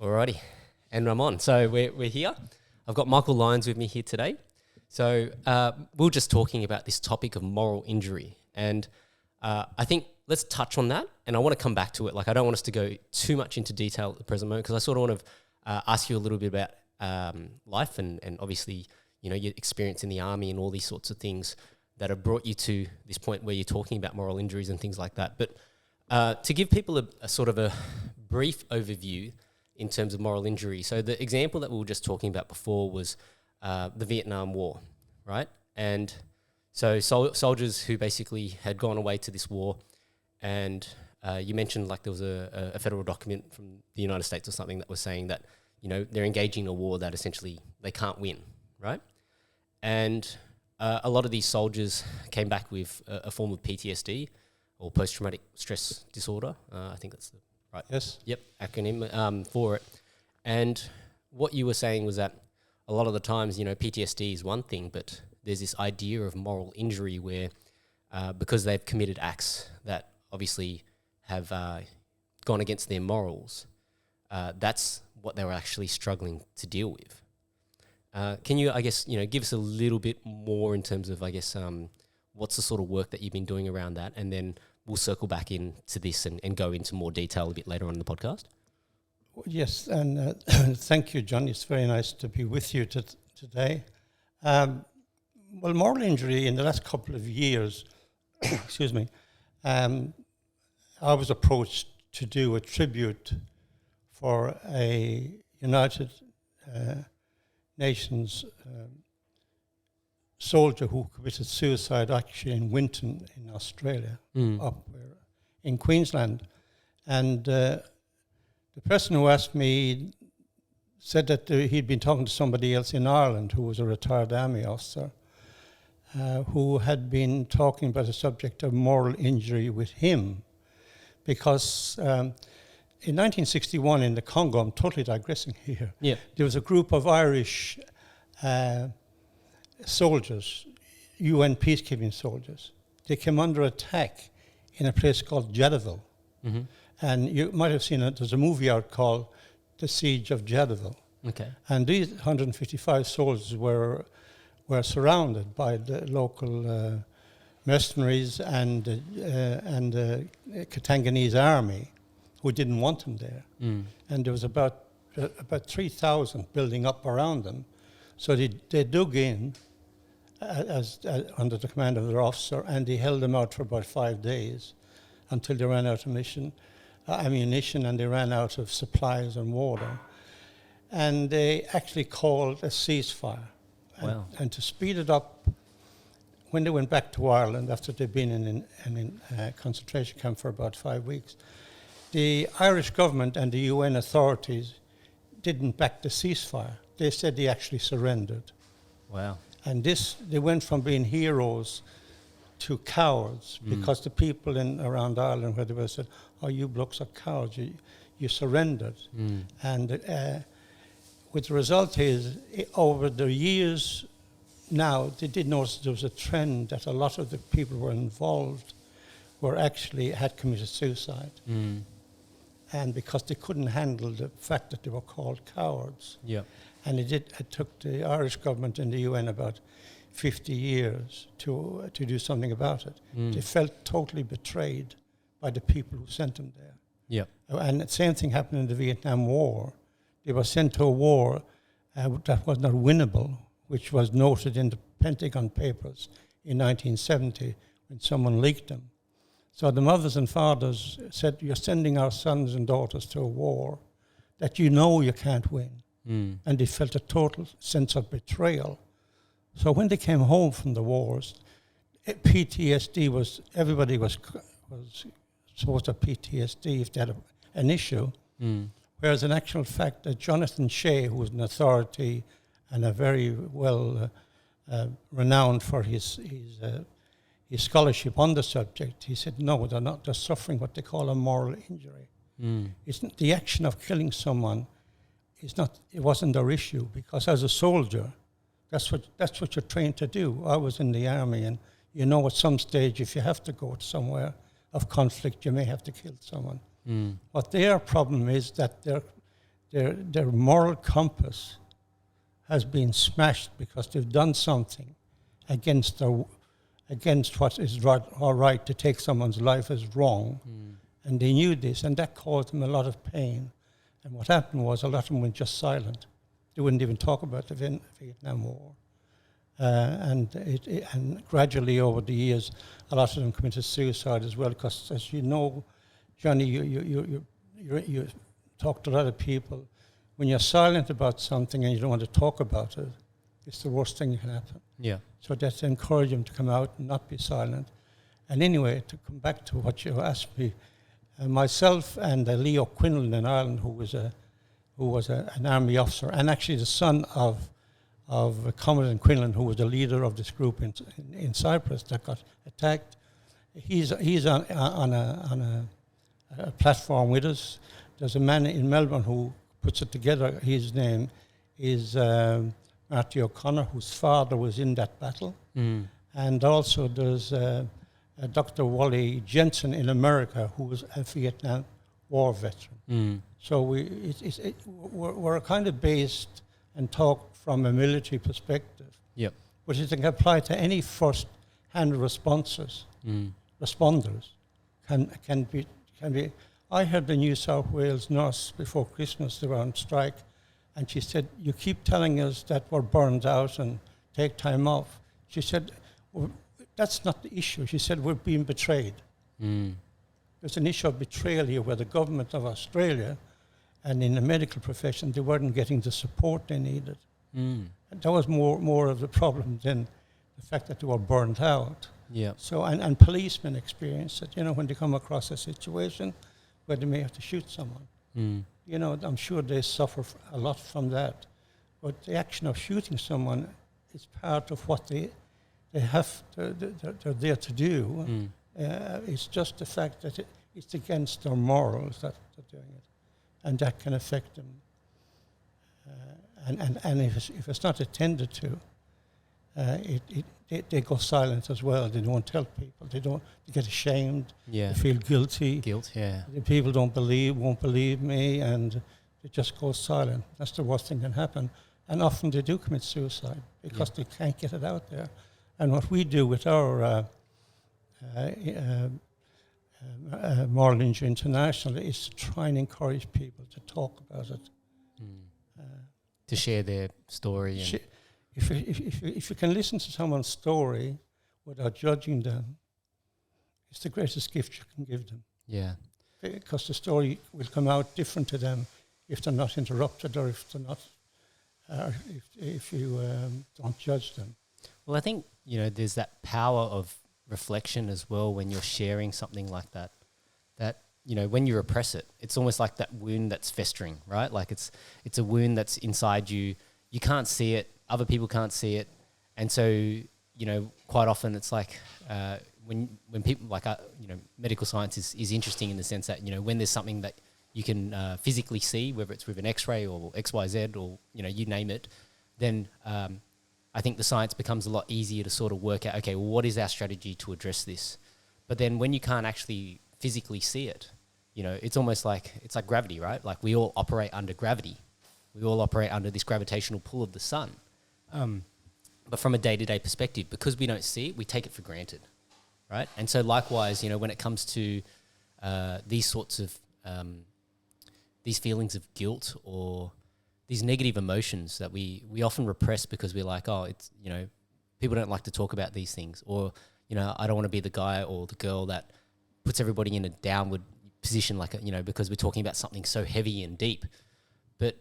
Alrighty, and I'm on. So we're here. I've got Michael Lyons with me here today. So we're just talking about this topic of moral injury, and I think let's touch on that. And I want to come back to it. Like, I don't want us to go too much into detail at the present moment because I sort of want to ask you a little bit about life and obviously, you know, your experience in the army and all these sorts of things that have brought you to this point where you're talking about moral injuries and things like that. But to give people a sort of a brief overview in terms of moral injury. So the example that we were just talking about before was the Vietnam War, right? And so soldiers who basically had gone away to this war, and you mentioned like there was a federal document from the United States or something that was saying that, you know, they're engaging in a war that essentially they can't win, right? And a lot of these soldiers came back with a form of PTSD or post-traumatic stress disorder. I think that's the right. Yes. Yep. Acronym for it. And what you were saying was that a lot of the times, you know, PTSD is one thing, but there's this idea of moral injury where because they've committed acts that obviously have gone against their morals, that's what they were actually struggling to deal with. Can you, I guess, you know, give us a little bit more in terms of, I guess, what's the sort of work that you've been doing around that? And then we'll circle back into this and go into more detail a bit later on in the podcast. Yes, and thank you, John. It's very nice to be with you today. Well, moral injury in the last couple of years, excuse me, I was approached to do a tribute for a United Nations soldier who committed suicide actually in Winton in Australia, up where, in Queensland. And the person who asked me said that he'd been talking to somebody else in Ireland who was a retired army officer who had been talking about the subject of moral injury with him because in 1961 in the Congo, I'm totally digressing here, there was a group of Irish soldiers, UN peacekeeping soldiers. They came under attack in a place called Jadaville. Mm-hmm. And you might have seen it, there's a movie out called The Siege of Jadaville. Okay. And these 155 soldiers were surrounded by the local mercenaries and the Katanganese army who didn't want them there. And there was about 3,000 building up around them. So they dug in as under the command of their officer, and they held them out for about 5 days until they ran out of ammunition and they ran out of supplies and water. And they actually called a ceasefire. Wow. And to speed it up, when they went back to Ireland after they'd been in a concentration camp for about 5 weeks, the Irish government and the UN authorities didn't back the ceasefire. They said they actually surrendered. Wow. And they went from being heroes to cowards because the people around Ireland where they were said, oh, you blokes are cowards, you surrendered. And with the result is, over the years now, they did notice there was a trend that a lot of the people who were involved had committed suicide. And because they couldn't handle the fact that they were called cowards. Yeah. And it took the Irish government and the UN about 50 years to do something about it. They felt totally betrayed by the people who sent them there. Yeah. And the same thing happened in the Vietnam War. They were sent to a war that was not winnable, which was noted in the Pentagon Papers in 1970 when someone leaked them. So the mothers and fathers said, you're sending our sons and daughters to a war that you know you can't win. And they felt a total sense of betrayal. So when they came home from the wars, PTSD everybody was supposed to have PTSD if they had an issue. Whereas in actual fact, Jonathan Shea, who was an authority and a very well renowned for his scholarship on the subject, he said, no, they're suffering what they call a moral injury. It's not, the action of killing someone it wasn't their issue, because as a soldier, that's what you're trained to do. I was in the army, and you know at some stage if you have to go to somewhere of conflict, you may have to kill someone. What their problem is that their moral compass has been smashed because they've done something against what is right or right. To take someone's life as wrong, and they knew this, and that caused them a lot of pain. And what happened was a lot of them went just silent. They wouldn't even talk about the Vietnam War. And gradually over the years, a lot of them committed suicide as well. Because as you know, Johnny, you talk to a lot of people. When you're silent about something and you don't want to talk about it, it's the worst thing that can happen. Yeah. So that's to encourage them to come out and not be silent. And anyway, to come back to what you asked me, myself and Leo Quinlan in Ireland, who was an army officer, and actually the son of Commandant Quinlan, who was the leader of this group in Cyprus that got attacked. He's on a platform with us. There's a man in Melbourne who puts it together. His name is Marty O'Connor, whose father was in that battle. And also there's Dr. Wally Jensen in America, who was a Vietnam War veteran. So we're kind of based and talk from a military perspective. Yep. Which is can apply to any first-hand responders. Can be. I heard the New South Wales nurse before Christmas. They were on strike, and she said, "You keep telling us that we're burned out and take time off." She said, well, "That's not the issue." She said, "We're being betrayed." There's an issue of betrayal here, where the government of Australia, and in the medical profession, they weren't getting the support they needed. And that was more of the problem than the fact that they were burnt out. Yeah. So, and policemen experience it, when they come across a situation where they may have to shoot someone. I'm sure they suffer a lot from that. But the action of shooting someone is part of what they have they're there to do. It's just the fact that it's against their morals that they're doing it. And that can affect them. And if it's not attended to, they go silent as well. They don't tell people. They get ashamed. Yeah. They feel guilty. Guilt, yeah. The people won't believe me, and they just go silent. That's the worst thing that can happen. And often they do commit suicide because they can't get it out there. And what we do with our Moral Injury International is to try and encourage people to talk about it. To share their story. If you can listen to someone's story without judging them, it's the greatest gift you can give them. Yeah. Because the story will come out different to them if they're not interrupted, or if they're not, if you don't judge them. Well, I think, there's that power of reflection as well when you're sharing something like that. That, when you repress it, it's almost like that wound that's festering, right? Like it's a wound that's inside you. You can't see it. Other people can't see it. And so, quite often it's like when people medical science is interesting in the sense that, when there's something that you can physically see, whether it's with an X-ray or XYZ or, you name it, then I think the science becomes a lot easier to sort of work out, okay, well, what is our strategy to address this? But then when you can't actually physically see it, it's almost like, it's like gravity, right? Like we all operate under gravity. We all operate under this gravitational pull of the sun. But from a day-to-day perspective, because we don't see it, we take it for granted, right? And so likewise, when it comes to these sorts of, these feelings of guilt or these negative emotions that we often repress because we're like, oh, it's, people don't like to talk about these things, or, I don't want to be the guy or the girl that puts everybody in a downward position, like, because we're talking about something so heavy and deep. But,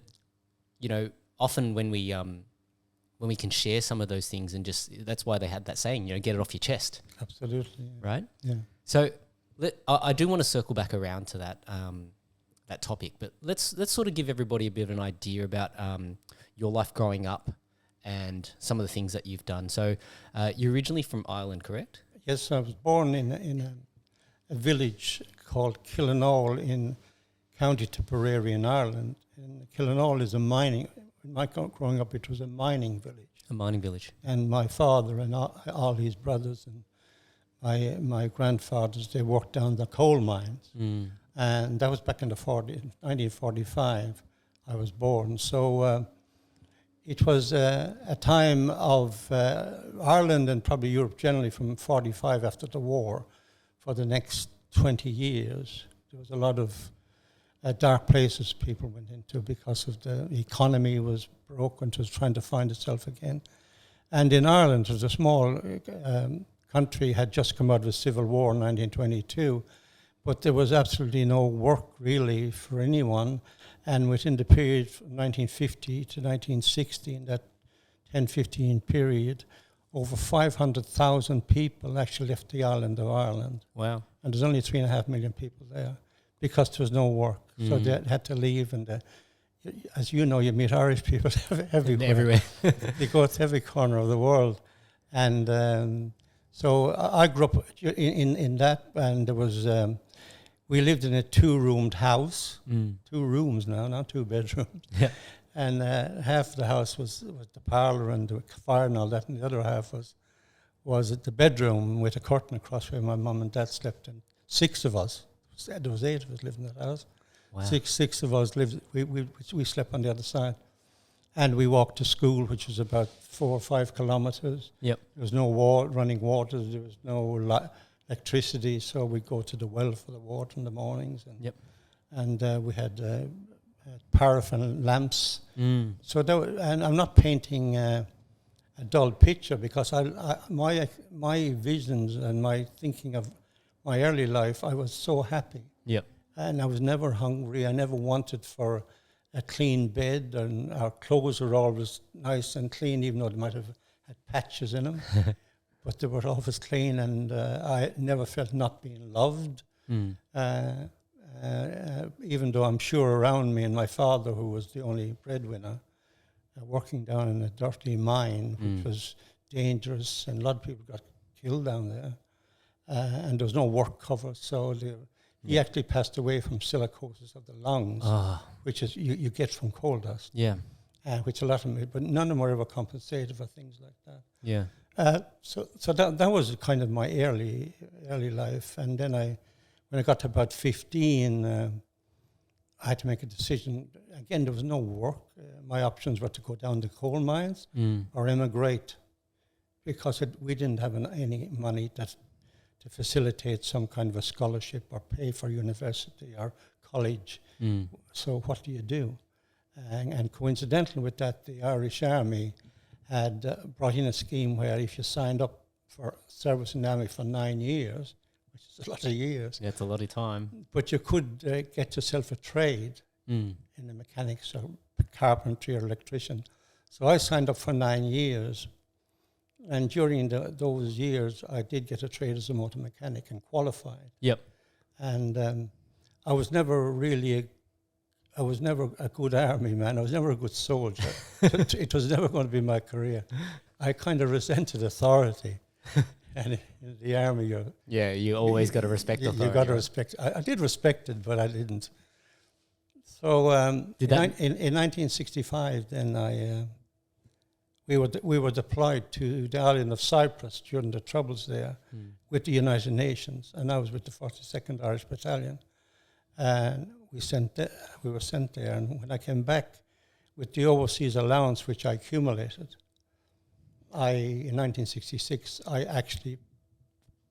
often when we can share some of those things and just, that's why they had that saying, get it off your chest. Absolutely. Yeah. Right? Yeah. So I do want to circle back around to that that topic, but let's sort of give everybody a bit of an idea about your life growing up and some of the things that you've done. So you're originally from Ireland, correct? Yes, I was born in a village called Killinall in County Tipperary in Ireland. And Killinall is growing up, it was a mining village. A mining village. And my father and all his brothers and my grandfathers, they worked down the coal mines. And that was back in 1945. I was born. So it was a time of Ireland and probably Europe generally from 45 after the war for the next 20 years. There was a lot of dark places people went into because of the economy was broken, it was trying to find itself again. And in Ireland, it was a small country, had just come out of a civil war in 1922, but there was absolutely no work really for anyone. And within the period from 1950 to 1960, in that 10-15 period, over 500,000 people actually left the island of Ireland. Wow. And there's only 3.5 million people there because there was no work. So they had to leave. And as you know, you meet Irish people everywhere. They go to every corner of the world. And so I grew up in that, and there was... we lived in a 2-roomed house, 2 rooms now, not 2 bedrooms. Yeah. And half the house was the parlour and the fire and all that, and the other half was the bedroom with a curtain across where my mum and dad slept. And 6 of us, there was 8 of us living in that house. Wow. Six of us lived. We slept on the other side, and we walked to school, which was about 4 or 5 kilometres. Yep. There was no running water. There was no electricity, so we go to the well for the water in the mornings. And Yep. And we had paraffin lamps. So and I'm not painting a dull picture because my visions and my thinking of my early life, I was so happy. Yep. And I was never hungry. I never wanted for a clean bed, and our clothes were always nice and clean, even though they might have had patches in them. But they were always clean, and I never felt not being loved. Even though I'm sure around me, and my father, who was the only breadwinner, working down in a dirty mine, which was dangerous, and a lot of people got killed down there. And there was no work cover, so he actually passed away from silicosis of the lungs, which is you get from coal dust. Yeah. Which a lot of them, but none of them were ever compensated for things like that. Yeah. So that was kind of my early life, and then when I got to about 15, I had to make a decision. Again, there was no work. My options were to go down the coal mines or emigrate, because we didn't have any money to facilitate some kind of a scholarship or pay for university or college. So what do you do? And coincidental with that, the Irish Army had brought in a scheme where if you signed up for service in the Army for 9 years, which is a lot of years. Yeah, it's a lot of time. But you could get yourself a trade in the mechanics or carpentry or electrician. So I signed up for 9 years. And during those years, I did get a trade as a motor mechanic and qualified. Yep. And I was never a good army man. I was never a good soldier. It was never going to be my career. I kind of resented authority. And in the army, you always got to respect authority. You got to respect. I did respect it, but I didn't. So in 1965, then we were deployed to the island of Cyprus during the troubles there with the United Nations, and I was with the 42nd Irish Battalion, and we were sent there. And when I came back with the overseas allowance, which I accumulated, in 1966, I actually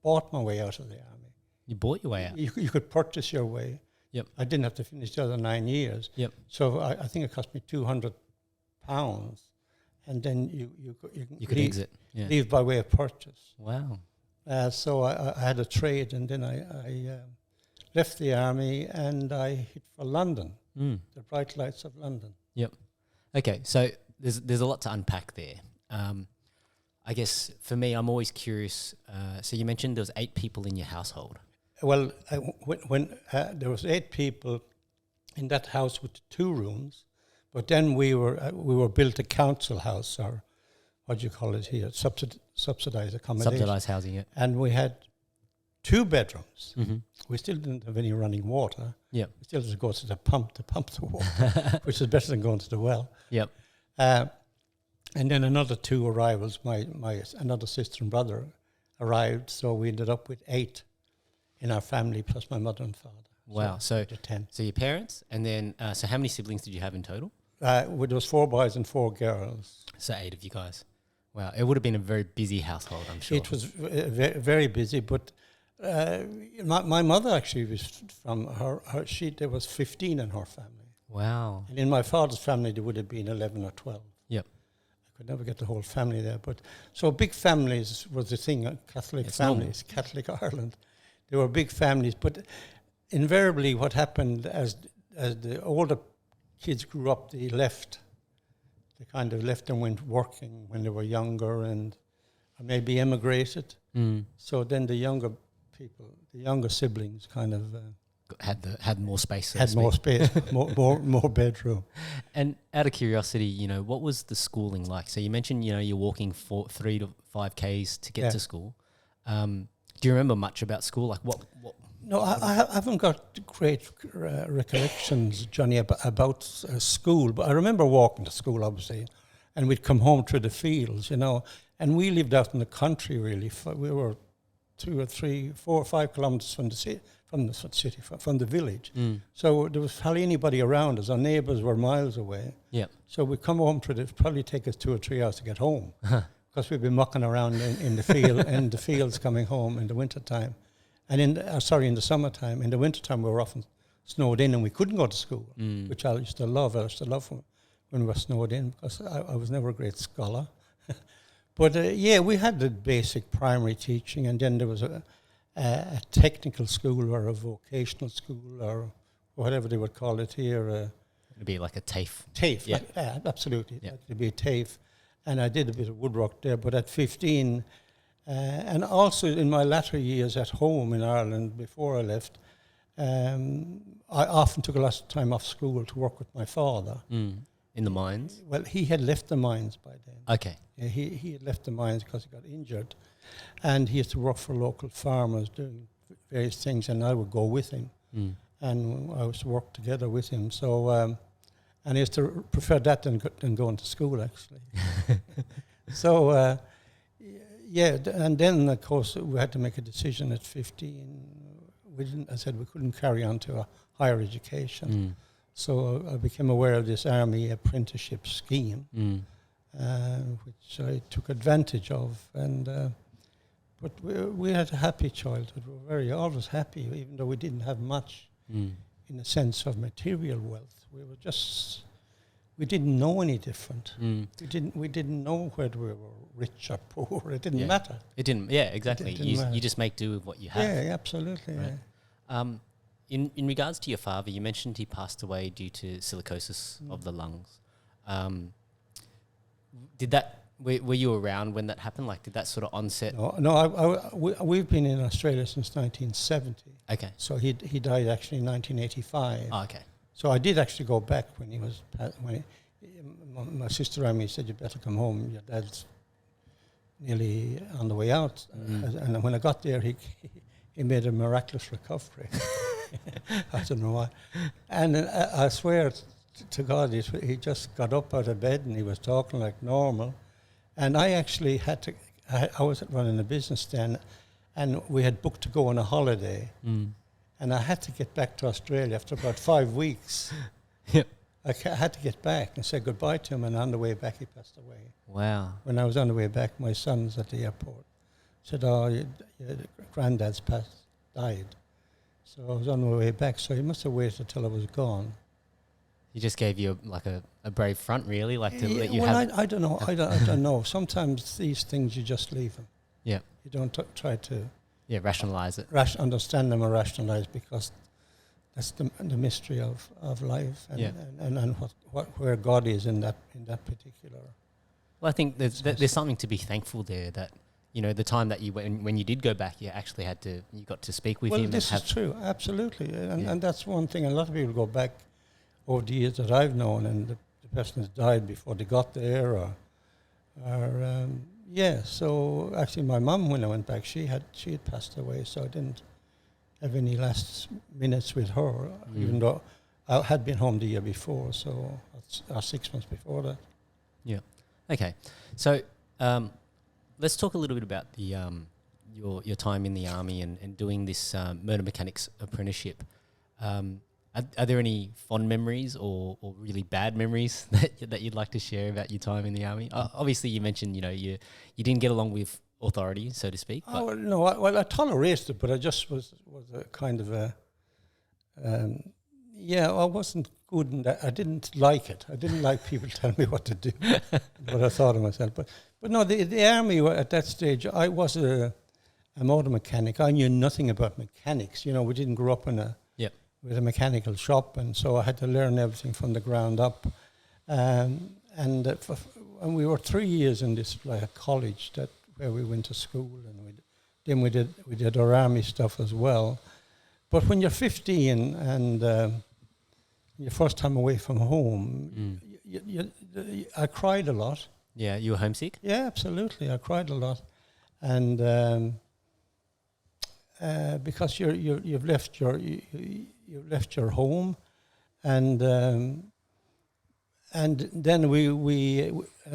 bought my way out of the army. You bought your way out? You could purchase your way. Yep. I didn't have to finish the other 9 years. Yep. So I think it cost me £200, and then you could exit. Yeah. Leave by way of purchase. Wow. So I had a trade, and then I left the army, and I hit for London, the bright lights of London. Yep. Okay, so there's a lot to unpack there. I guess for me, I'm always curious. So you mentioned there was 8 people in your household. Well, when there was 8 people in that house with 2 rooms, but then we were built a council house, or what do you call it here, subsidized accommodation. Subsidized housing, yeah. And we had 2 bedrooms. We still didn't have any running water. Yep. We still had to go to the pump the water, which is better than going to the well. Yep. And then another 2 arrivals. My another sister and brother arrived, so we ended up with 8 in our family, plus my mother and father. Wow. So to 10. your parents, and then so how many siblings did you have in total? There was 4 boys and 4 girls. So 8 of you guys. Wow. It would have been a very busy household, I'm sure. It was very, very busy, but my mother actually was from there was 15 in her family. Wow. And in my father's family, there would have been 11 or 12. Yep. I could never get the whole family there. But so big families was the thing, Catholic families, normal. Catholic Ireland. They were big families. But invariably what happened as the older kids grew up, they left. They kind of left and went working when they were younger and maybe emigrated. So then the younger people, the younger siblings kind of... had more space. Had more space, more bedroom. And out of curiosity, what was the schooling like? So you mentioned, you're walking 3 to 5 Ks to get to school. Do you remember much about school? Like what? No, I haven't got great recollections, Johnny, about school. But I remember walking to school, obviously, and we'd come home through the fields, And we lived out in the country, really. We were 2 or 3, 4 or 5 kilometres from the city. From the village. So there was hardly anybody around us. Our neighbours were miles away. Yeah. So we'd come home probably take us 2 or 3 hours to get home because we'd be mucking around in the field, in the fields coming home in the winter time. And in the summertime. In the wintertime, we were often snowed in and we couldn't go to school, which I used to love. I used to love when we were snowed in because I was never a great scholar. But we had the basic primary teaching, and then there was a technical school or a vocational school or whatever they would call it here. It'd be like a TAFE. TAFE, yeah. Absolutely. Yeah. It'd be a TAFE. And I did a bit of woodwork there, but at 15, and also in my latter years at home in Ireland before I left, I often took a lot of time off school to work with my father. In the mines? Well, he had left the mines by then. Okay. Yeah, he had left the mines because he got injured. And he used to work for local farmers doing various things, and I would go with him. And I was to work together with him. So, and I used to prefer that than going to school, actually. So, and then, of course, we had to make a decision at 15. We couldn't carry on to a higher education. So I became aware of this army apprenticeship scheme, which I took advantage of. But we had a happy childhood. We were always happy, even though we didn't have much in the sense of material wealth. We didn't know any different. We didn't know whether we were rich or poor. It didn't matter. It didn't. Yeah, exactly. You just make do with what you have. Yeah, absolutely. Right. Yeah. In regards to your father, you mentioned he passed away due to silicosis of the lungs. Were you around when that happened? Like, did that sort of onset? No. We've been in Australia since 1970. Okay. So he died actually in 1985. Oh, okay. So I did actually go back when he was my sister and me said, "You better come home. Your dad's nearly on the way out." And when I got there, he made a miraculous recovery. I don't know why. And I swear to God, he just got up out of bed and he was talking like normal. And I actually I was running a business then, and we had booked to go on a holiday. And I had to get back to Australia after about 5 weeks. Yep. I had to get back and say goodbye to him, and on the way back, he passed away. Wow. When I was on the way back, my son's at the airport. Said, your granddad's died. So I was on my way back, so he must have waited until I was gone. He just gave you a brave front, really, like to let you have... I don't know. I don't know. Sometimes these things, you just leave them. Yeah. You don't try to... Yeah, rationalize it. Understand them or rationalize, because that's the mystery of life and where God is in that particular... Well, I think there's something to be thankful there that, the time that when you did go back, you actually you got to speak with him. Well, this is true, absolutely. And that's one thing. A lot of people go back over the years that I've known, and the person has died before they got there, so actually my mum, when I went back, she had passed away, so I didn't have any last minutes with her, even though I had been home the year before, so 6 months before that. Yeah. Okay. So let's talk a little bit about the your time in the army and doing this motor mechanics apprenticeship. Are there any fond memories or really bad memories that you'd like to share about your time in the army? Obviously, you mentioned you didn't get along with authority, so to speak. Oh, well, no, I tolerated it, but I just was a kind of a, I wasn't good in that. I didn't like it. I didn't like people telling me what to do, what I thought of myself. But no, the army at that stage, I was a motor mechanic. I knew nothing about mechanics. We didn't grow up with a mechanical shop, and so I had to learn everything from the ground up. And we were 3 years in this like a college where we went to school, and we did our army stuff as well. But when you're 15 and your first time away from home, I cried a lot. Yeah, you were homesick? Yeah, absolutely. I cried a lot, and because you've left your home, and then we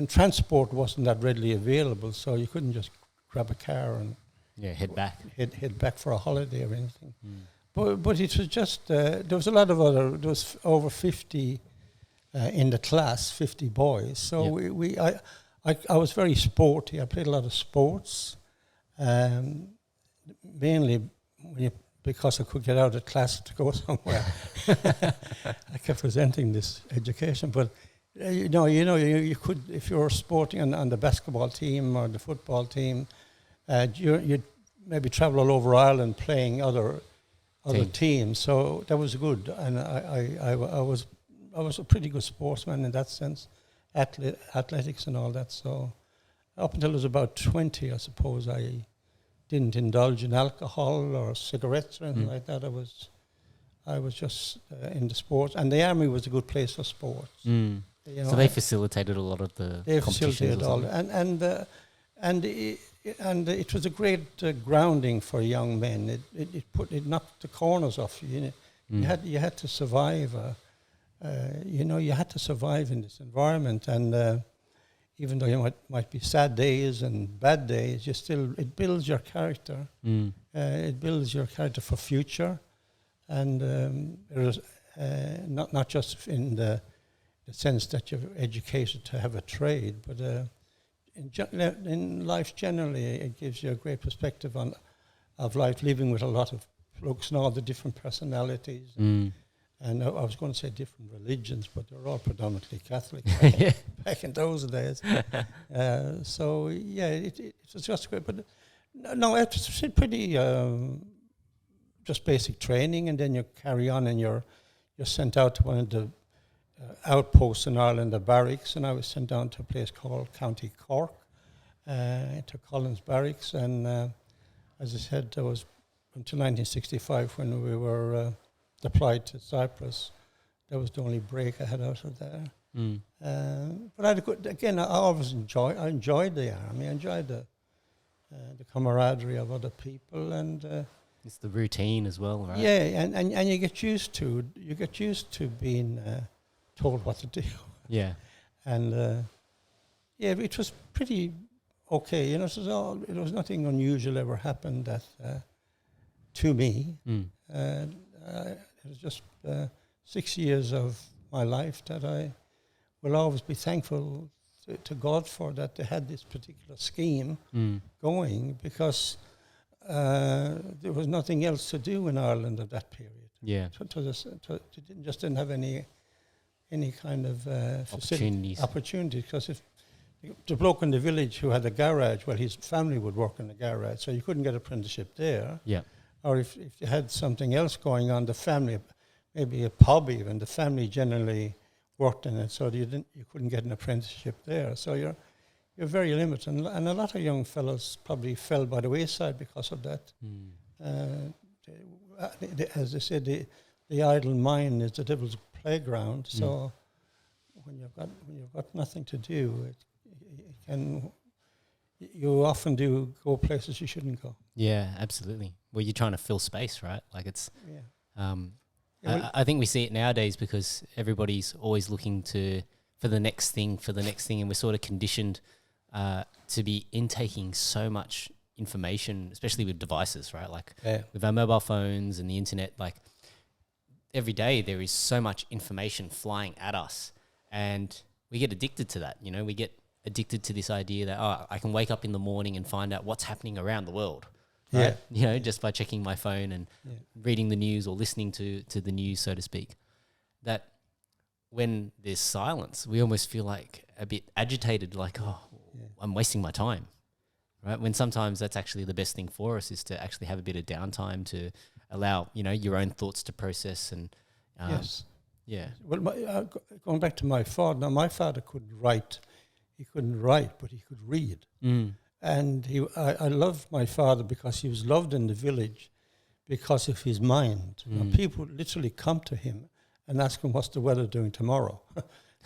transport wasn't that readily available, so you couldn't just grab a car and head back for a holiday or anything. But it was just there was a lot of there was over 50 in the class, 50 boys. So I was very sporty. I played a lot of sports, mainly because I could get out of class to go somewhere. I kept resenting this education, but you could, if you were sporting on the basketball team or the football team, you'd maybe travel all over Ireland playing other teams. So that was good, and I was a pretty good sportsman in that sense, athletics and all that. So up until I was about 20, I suppose I didn't indulge in alcohol or cigarettes or anything like that. I was just into sports, and the army was a good place for sports. So they facilitated a lot of the competitions. All, and it was a great grounding for young men. It knocked the corners off you. You had to survive. You had to survive in this environment, and even though you might be sad days and bad days, it builds your character. It builds your character for future, and it was not just in the sense that you're educated to have a trade, but in life generally, it gives you a great perspective of life, living with a lot of folks and all the different personalities. And I was going to say different religions, but they're all predominantly Catholic back in those days. So it was just great. But no, it was pretty just basic training, and then you carry on, and you're sent out to one of the outposts in Ireland, the barracks, and I was sent down to a place called County Cork, to Collins Barracks, and as I said, there was until 1965 when we were deployed to Cyprus. That was the only break I had out of there. But I had a good, again, I always enjoyed the army. I enjoyed the camaraderie of other people, and it's the routine as well, right? Yeah, and you get used to being told what to do. Yeah, and it was pretty okay. It was nothing unusual ever happened that to me. It was just 6 years of my life that I will always be thankful to God for, that they had this particular scheme going, because there was nothing else to do in Ireland at that period. Yeah, didn't have any kind of opportunities, because if the bloke in the village who had a garage, well, his family would work in the garage, so you couldn't get apprenticeship there. Yeah. Or if you had something else going on, the family, maybe a pub even, the family generally worked in it, so you couldn't get an apprenticeship there. So you're very limited, and a lot of young fellows probably fell by the wayside because of that. As they said, the idle mind is the devil's playground. So when you've got nothing to do, you often do go places you shouldn't go. Yeah, absolutely. Well, you're trying to fill space, right? Like it's. I think we see it nowadays because everybody's always looking for the next thing, and we're sort of conditioned to be intaking so much information, especially with devices, right? Like with our mobile phones and the internet, like every day there is so much information flying at us, and we get addicted to that. You know, we get addicted to this idea that, oh, I can wake up in the morning and find out what's happening around the world. Right? Yeah. You know, just by checking my phone and reading the news or listening to the news, so to speak. That when there's silence, we almost feel like a bit agitated, like, oh, I'm wasting my time. Right? When sometimes that's actually the best thing for us, is to actually have a bit of downtime to allow, you know, your own thoughts to process. And Yes. yeah. Well, going back to my father, now my father couldn't write. He couldn't write, but he could read. And I loved my father because he was loved in the village because of his mind. Now, people would literally come to him and ask him, what's the weather doing tomorrow?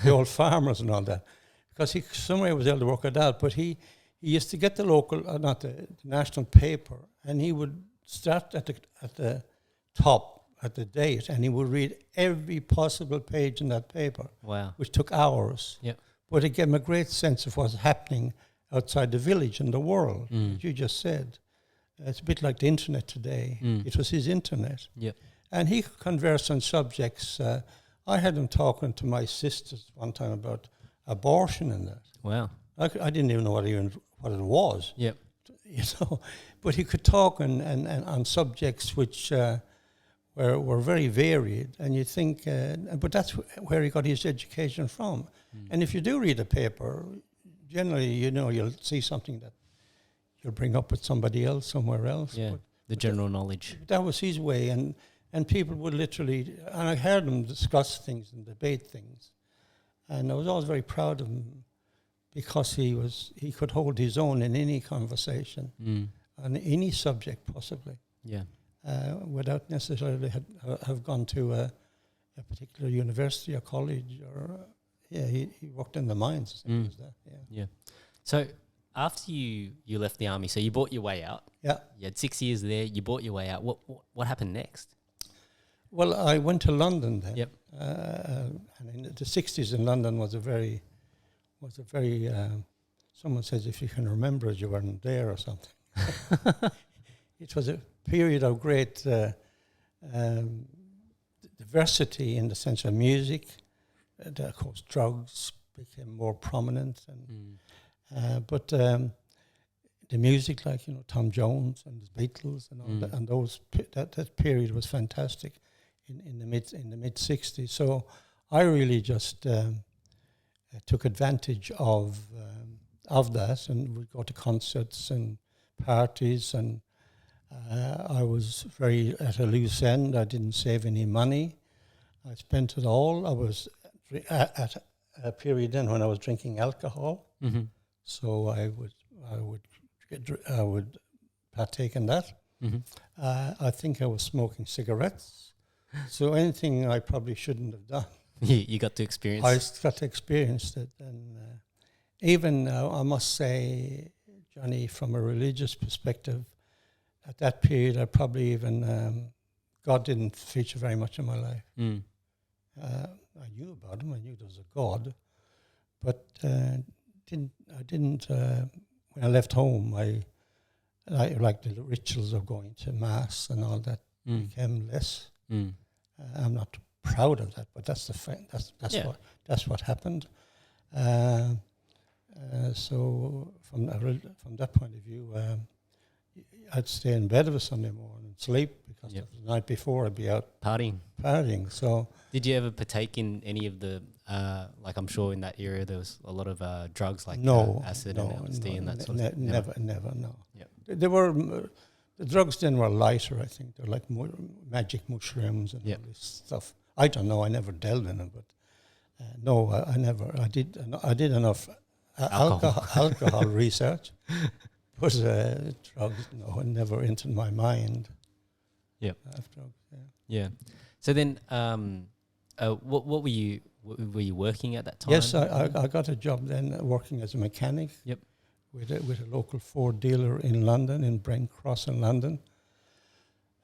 The old farmers and all that. Because he somewhere was able to work it out. But he used to get the local, not the national paper, and he would start at the top, at the date, and he would read every possible page in that paper. Wow. Which took hours. Yep. But it gave him a great sense of what's happening outside the village and the world, as you just said. It's a bit like the internet today. It was his internet. Yep. And he could converse on subjects. I had him talking to my sisters one time about abortion and that. Wow. I didn't even know what it was. Yep. You know, but he could talk and on subjects which were very varied. And you think, but that's where he got his education from. And if you do read a paper, generally, you know, you'll see something that you'll bring up with somebody else somewhere else. Yeah, the general knowledge. That was his way, and people would literally, and I heard him discuss things and debate things, and I was always very proud of him because he could hold his own in any conversation, on any subject possibly. Yeah. Without necessarily have gone to a particular university or college or. He worked in the mines. As that. Yeah. So after you left the army, so you bought your way out. Yeah. You had 6 years there. You bought your way out. What happened next? Well, I went to London then. Yep. And in the 60s in London was a very. Someone says if you can remember it, you weren't there or something. It was a period of great diversity in the sense of music. Of course, drugs became more prominent, and but the music, like Tom Jones and the Beatles and all that, and that period was fantastic in the mid '60s. So I really just took advantage of that, and would go to concerts and parties, and I was very at a loose end. I didn't save any money. I spent it all. I was at a period then when I was drinking alcohol, so I would partake in that. I think I was smoking cigarettes, so anything I probably shouldn't have done. You got to experience. I got to experience it, and even I must say, Johnny, from a religious perspective, at that period, I probably even God didn't feature very much in my life. I knew about him. I knew there was a God, but I didn't. When I left home, I like the rituals of going to mass and all that became less. I'm not proud of that, but that's the fact. That's what happened. So from that point of view, I'd stay in bed of a Sunday morning and sleep because the night before I'd be out partying. So did you ever partake in any of the like I'm sure in that era there was a lot of drugs like acid and LSD and that sort of thing? Never. Yep. There were the drugs then were lighter. I think they're like magic mushrooms and all this stuff. I don't know. I never delved in it, but no, I never. I did enough alcohol research. But drugs, no, it never entered my mind. Yep. Drugs, yeah. So then, what were you working at that time? Yes, I got a job then working as a mechanic. Yep. With a local Ford dealer in London, in Brent Cross in London,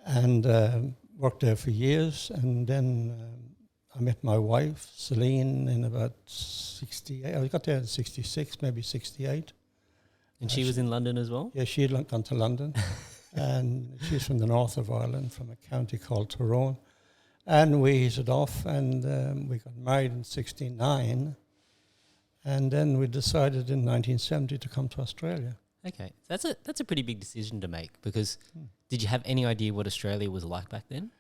and worked there for years. And then I met my wife, Celine, in about 68. I got there in 66, maybe 68. And she was in London as well? Yeah, she had gone to London. And she's from the north of Ireland, from a county called Tyrone. And we hit it off, and we got married in '69, and then we decided in 1970 to come to Australia. Okay, that's a pretty big decision to make, because did you have any idea what Australia was like back then?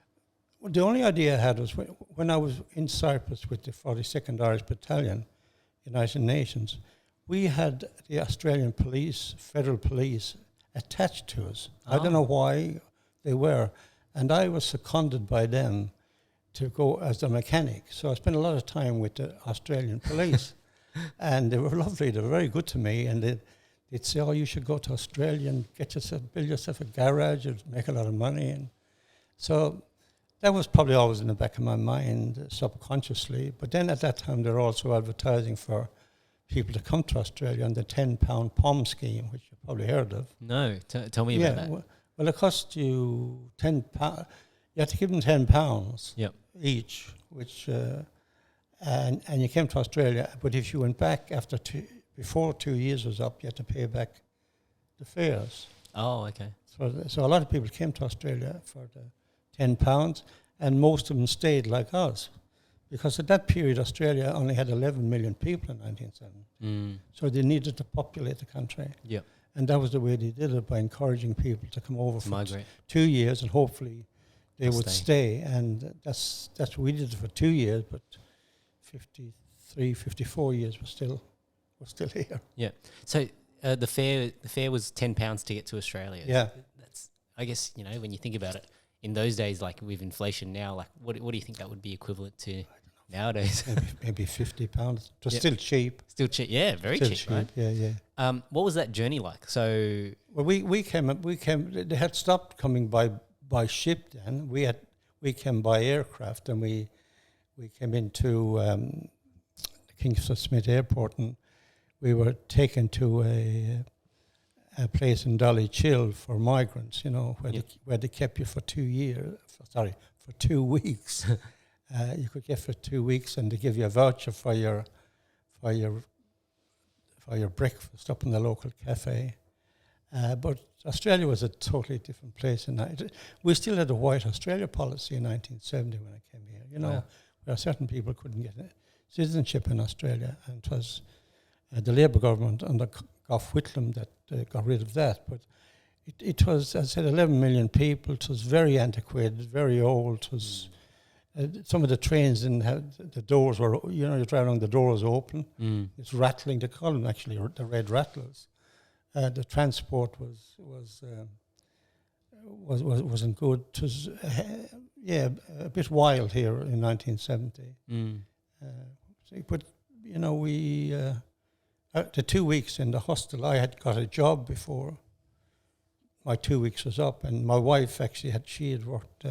Well, the only idea I had was when I was in Cyprus with the 42nd Irish Battalion, United Nations, we had the Australian police, federal police, attached to us. I don't know why they were, and I was seconded by them to go as a mechanic. So I spent a lot of time with the Australian police, and they were lovely. They were very good to me, and they'd say, "Oh, you should go to Australia and build yourself a garage, and make a lot of money." And so that was probably always in the back of my mind, subconsciously. But then at that time, they were also advertising for people to come to Australia on the £10 POM scheme, which you've probably heard of. No, tell me about that. Well, it cost you £10. You had to give them £10 each, which and you came to Australia. But if you went back before 2 years was up, you had to pay back the fares. Oh, okay. So a lot of people came to Australia for the £10, and most of them stayed like us, because at that period Australia only had 11 million people in 1970. So they needed to populate the country. Yep. And that was the way they did it, by encouraging people to come over for migrate. 2 years, and hopefully they would stay. And that's we did it for 2 years, but 53, 54 years we're still here. Yeah. So the fare was £10 to get to Australia. Yeah. That's, I guess, when you think about it, in those days, like with inflation now, like what do you think that would be equivalent to nowadays? maybe £50. It was still cheap. Still cheap. Yeah, very cheap, right? Yeah. What was that journey like? So well, we came. They had stopped coming by ship then. We came by aircraft, and we came into the Kingston Smith Airport, and we were taken to a place in Dollychill for migrants, where they kept you for 2 years. For 2 weeks. You could get for 2 weeks, and they give you a voucher for your breakfast up in the local cafe. But Australia was a totally different place, and we still had a white Australia policy in 1970 when I came here. Where certain people couldn't get citizenship in Australia, and it was the Labour government under Gough Whitlam that got rid of that. But it was, as I said, 11 million people. It was very antiquated, very old. It was some of the trains didn't have the doors were. You drive along, the door was open. It's rattling. They call them actually the red rattlers. The transport wasn't good. It was a bit wild here in 1970. But we. The 2 weeks in the hostel, I had got a job before my 2 weeks was up, and my wife actually had worked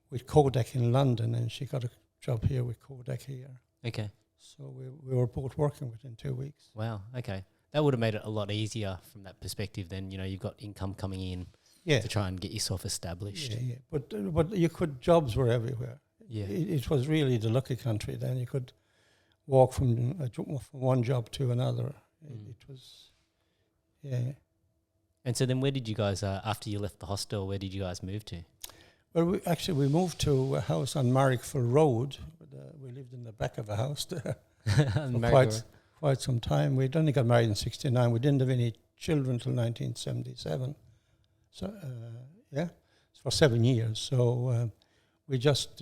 with Kodak in London, and she got a job here with Kodak here. Okay. So we were both working within 2 weeks. Wow. Okay, that would have made it a lot easier from that perspective. Then you've got income coming in to try and get yourself established. Yeah. But jobs were everywhere. Yeah. It was really the lucky country. Then you could walk from one job to another. It was, yeah. And so then where did you guys, after you left the hostel, where did you guys move to? Well, we moved to a house on Marrickville Road. We lived in the back of a house there for quite some time. We'd only got married in '69. We didn't have any children until 1977. So, for 7 years. So we just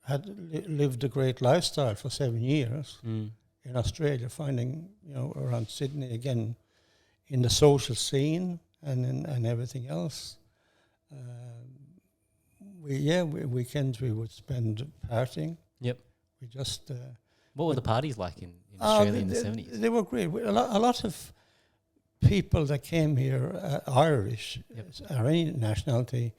had lived a great lifestyle for 7 years in Australia, finding, around Sydney again, in the social scene and everything else. Weekends we would spend partying. Yep. We just. What were the parties like in Australia in the 70s? They were great. A lot of people that came here, Irish or any nationality,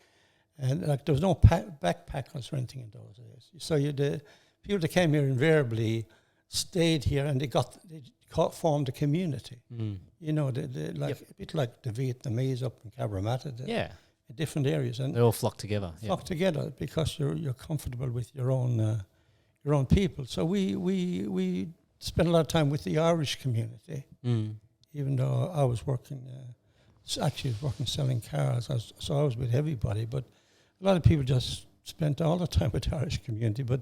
and there was no backpackers or anything in those days. So the people that came here invariably stayed here, and they formed a community. A bit like the Vietnamese up in Cabramatta. In different areas, and they all flock together. Together because you're comfortable with your own people. So we spent a lot of time with the Irish community, even though I was working selling cars. I was with everybody, but a lot of people just spent all the time with the Irish community, but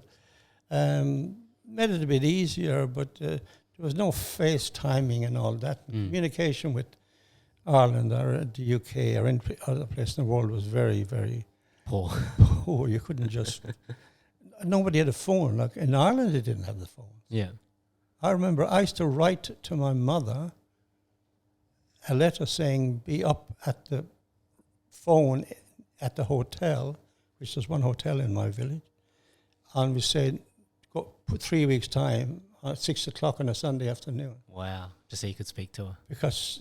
made it a bit easier, but there was no FaceTiming and all that. Communication with Ireland or the UK or any other place in the world was very, very Poor. poor. You couldn't just... Nobody had a phone. Like in Ireland, they didn't have the phone. Yeah. I remember I used to write to my mother a letter saying, be up at the phone at the hotel, which was one hotel in my village, and we said, go put 3 weeks' time at 6 o'clock on a Sunday afternoon. Wow. Just so you could speak to her. Because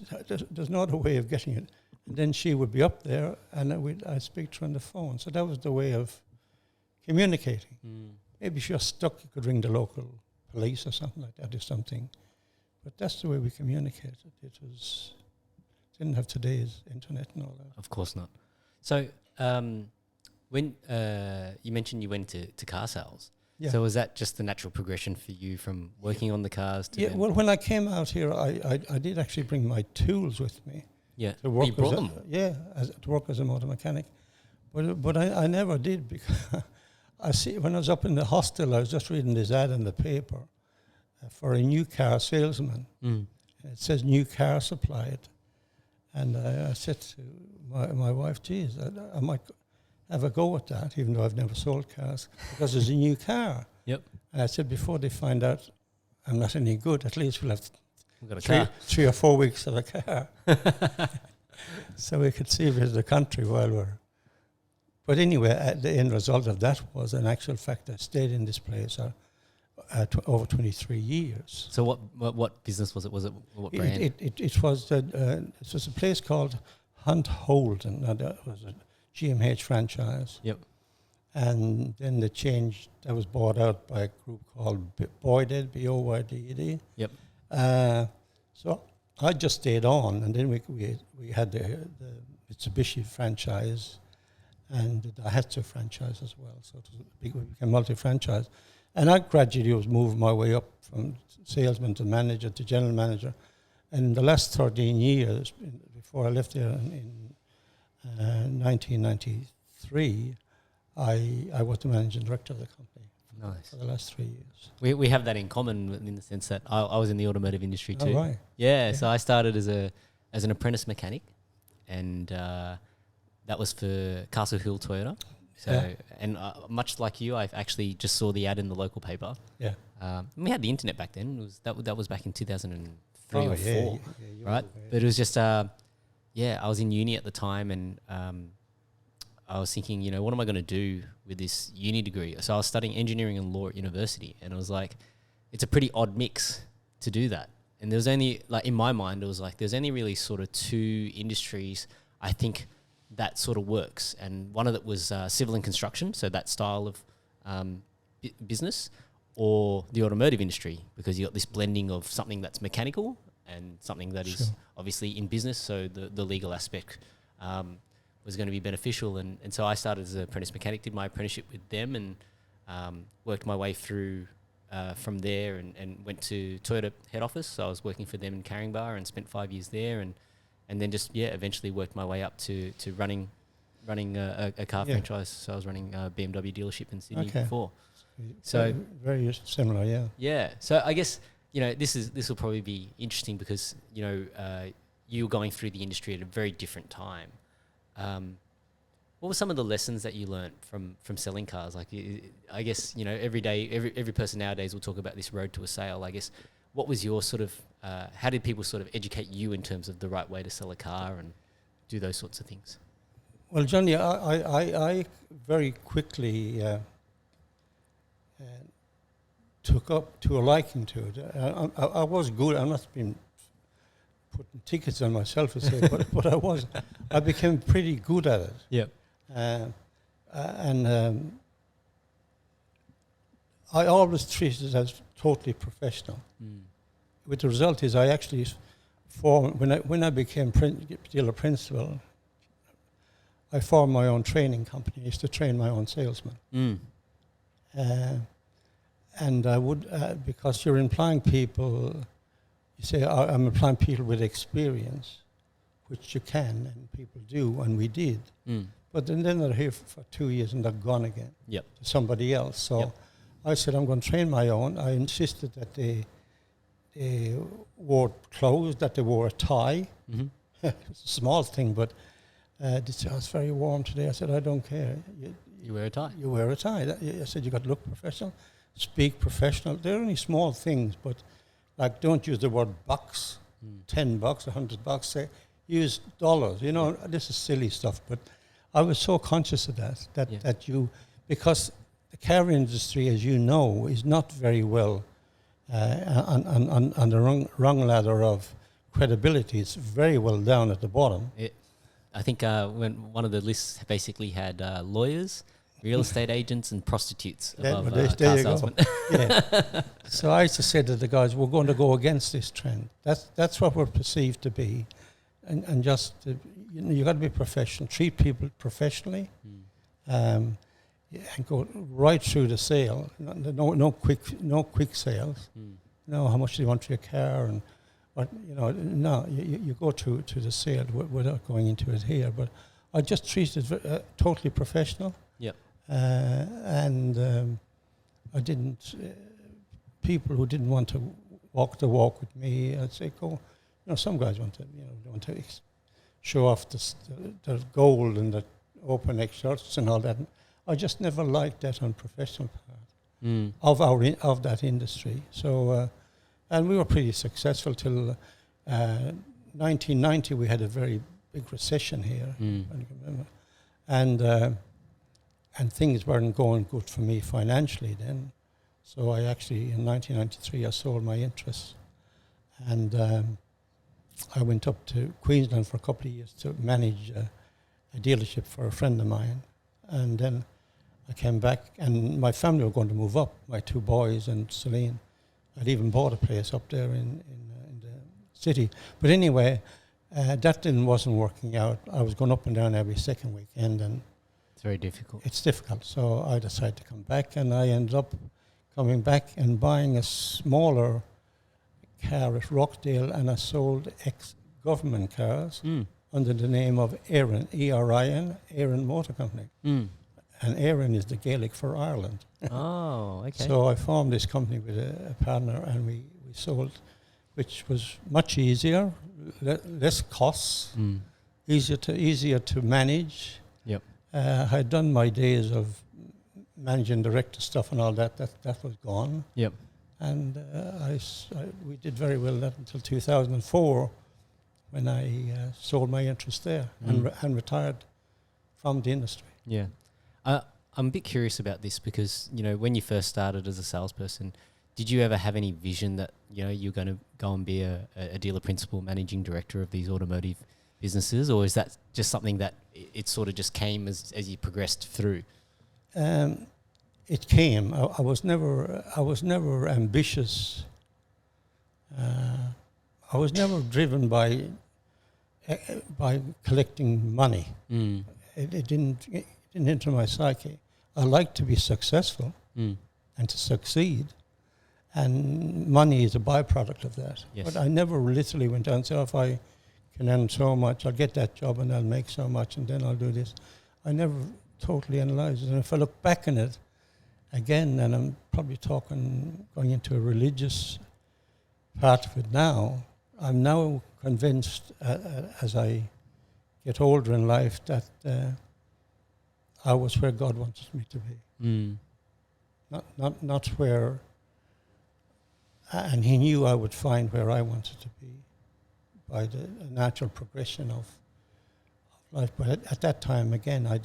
there's no other way of getting it. And then she would be up there, and I'd speak to her on the phone. So that was the way of communicating. Maybe if you're stuck, you could ring the local police or something like that, or something. But that's the way we communicated. Didn't have today's internet and all that. Of course not. So when you mentioned you went to car sales, so was that just the natural progression for you from working on the cars to... Yeah, well, when I came out here, I did actually bring my tools with me. Yeah, To work you brought them? to work as a motor mechanic. But I never did, because I see when I was up in the hostel, I was just reading this ad in the paper for a new car salesman. It says new car supplied. And I said to my wife, geez, I might have a go at that, even though I've never sold cars, because there's a new car. Yep. And I said, before they find out I'm not any good, at least we'll have We've got a car. 3 or 4 weeks of a car. So we could see a bit of the country while we're... But anyway, the end result of that was, in actual fact, I stayed in this place over 23 years. So what business was it? Was it what brand? It was a place called Hunt Holden. Now, that was a GMH franchise. Yep. And then they changed. That was bought out by a group called Boyded, Boyded. Yep. So I just stayed on, and then we had the Mitsubishi franchise and the Daihatsu franchise as well. So it was we became multi-franchise. And I gradually was moving my way up from salesman to manager to general manager. And in the last 13 years, before I left there in 1993, I was the managing director of the company. Nice. For the last 3 years. We have that in common in the sense that I was in the automotive industry too. Oh, right. Yeah, so I started as an apprentice mechanic, and that was for Castle Hill Toyota. So and much like you, I actually just saw the ad in the local paper. Yeah. We had the internet back then. That was back in 2003 or 4, right? But it was just I was in uni at the time, and I was thinking, what am I going to do with this uni degree? So I was studying engineering and law at university, and it was like, it's a pretty odd mix to do that. And there was only, like, in my mind, it was like, there's only really sort of 2 industries, I think, that sort of works. And one of it was civil and construction, so that style of business, or the automotive industry, because you got this blending of something that's mechanical and something that is obviously in business, so the legal aspect was going to be beneficial. And so I started as an apprentice mechanic, did my apprenticeship with them, and worked my way through from there, and went to Toyota head office. So I was working for them in Caringbah and spent 5 years there, and then just eventually worked my way up to running a car franchise. So I was running a BMW dealership in Sydney before. So very similar, yeah. Yeah. So I guess this will probably be interesting because you were going through the industry at a very different time. What were some of the lessons that you learned from selling cars? Like, I guess, every day, every person nowadays will talk about this road to a sale. I guess, what was your sort of, how did people sort of educate you in terms of the right way to sell a car and do those sorts of things? Well, Johnny, I very quickly took up to a liking to it. I was good. I'm not been putting tickets on myself, but I became pretty good at it. Yep. And I always treated it as totally professional. With the result is I actually formed, when I became dealer principal, I formed my own training company. I used to train my own salesmen. And I would, because you're employing people, you say, I'm employing people with experience, which you can, and people do, and we did. But then they're here for 2 years and they're gone again Yep. to somebody else. So I said, I'm going to train my own. I insisted that they wore clothes, that they wore a tie. It's a small thing, but they said, oh, it's very warm today. I said, I don't care. You wear a tie. You wear a tie. I said, you got to look professional, speak professional. They're only small things, but like, don't use the word bucks, $10, $100. Say, use dollars. You know, this is silly stuff, but I was so conscious of that you, because the car industry, as you know, is not very well on the rung ladder of credibility. It's very well down at the bottom. I think when one of the lists basically had lawyers, real estate agents, and prostitutes above car salesmen. So I used to say to the guys, we're going to go against this trend. That's what we're perceived to be, and just you got to be professional. Treat people professionally, and go right through the sale. No quick sales. No, how much do you want for your car, and what, you know? No, you go to the sale without going into it here. But I just treated it totally professional. Yep. And I didn't. People who didn't want to walk the walk with me, I'd say, go. You know, some guys want to show off the gold and the open neck shirts and all that. I just never liked that unprofessional part of that industry. So, and we were pretty successful till 1990. We had a very big recession here, I can remember, and things weren't going good for me financially then. So I actually, in 1993, I sold my interests, and I went up to Queensland for a couple of years to manage a dealership for a friend of mine, and then I came back, and my family were going to move up, my two boys and Celine. I'd even bought a place up there in the city. But anyway, that wasn't working out. I was going up and down every second weekend, and it's very difficult. It's difficult. So I decided to come back, and I ended up coming back and buying a smaller car at Rockdale, and I sold ex-government cars under the name of Erin, E-R-I-N, Erin Motor Company. And Erin is the Gaelic for Ireland. Oh, okay. So I formed this company with a partner, and we sold, which was much easier, less costs, easier to manage. Yep. I had done my days of managing director stuff and all that was gone. Yep. And we did very well that until 2004, when I sold my interest there and retired from the industry. Yeah. I'm a bit curious about this because, you know, when you first started as a salesperson, did you ever have any vision that, you know, you're going to go and be a dealer principal, managing director of these automotive businesses, or is that just something that it sort of just came as you progressed through? It came. I was never ambitious. I was never driven by collecting money. It didn't enter my psyche. I like to be successful and to succeed, and money is a byproduct of that. Yes. But I never literally went down and said, if I can earn so much, I'll get that job and I'll make so much and then I'll do this. I never totally analyzed it. And if I look back on it again, and I'm probably going into a religious part of it now, I'm now convinced as I get older in life that I was where God wanted me to be. Not where, and He knew I would find where I wanted to be by the natural progression of life. But at that time, again, I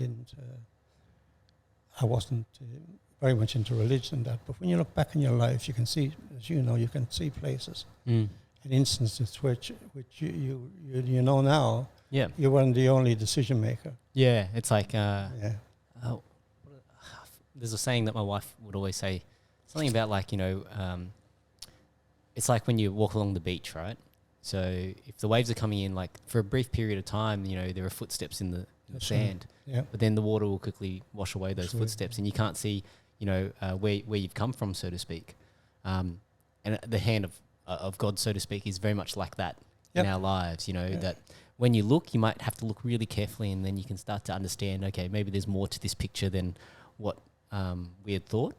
wasn't very much into religion and that. But when you look back in your life, you can see, as you know, you can see places and instances which you know now. Yeah, you weren't the only decision maker. Yeah, it's like there's a saying that my wife would always say, something about like, you know, it's like when you walk along the beach, right? So if the waves are coming in, like for a brief period of time, you know, there are footsteps in the sand, but then the water will quickly wash away those footsteps, and you can't see, you know, where you've come from, so to speak. And the hand of God, so to speak, is very much like that in our lives, you know, that when you look, you might have to look really carefully, and then you can start to understand, okay, maybe there's more to this picture than what we had thought.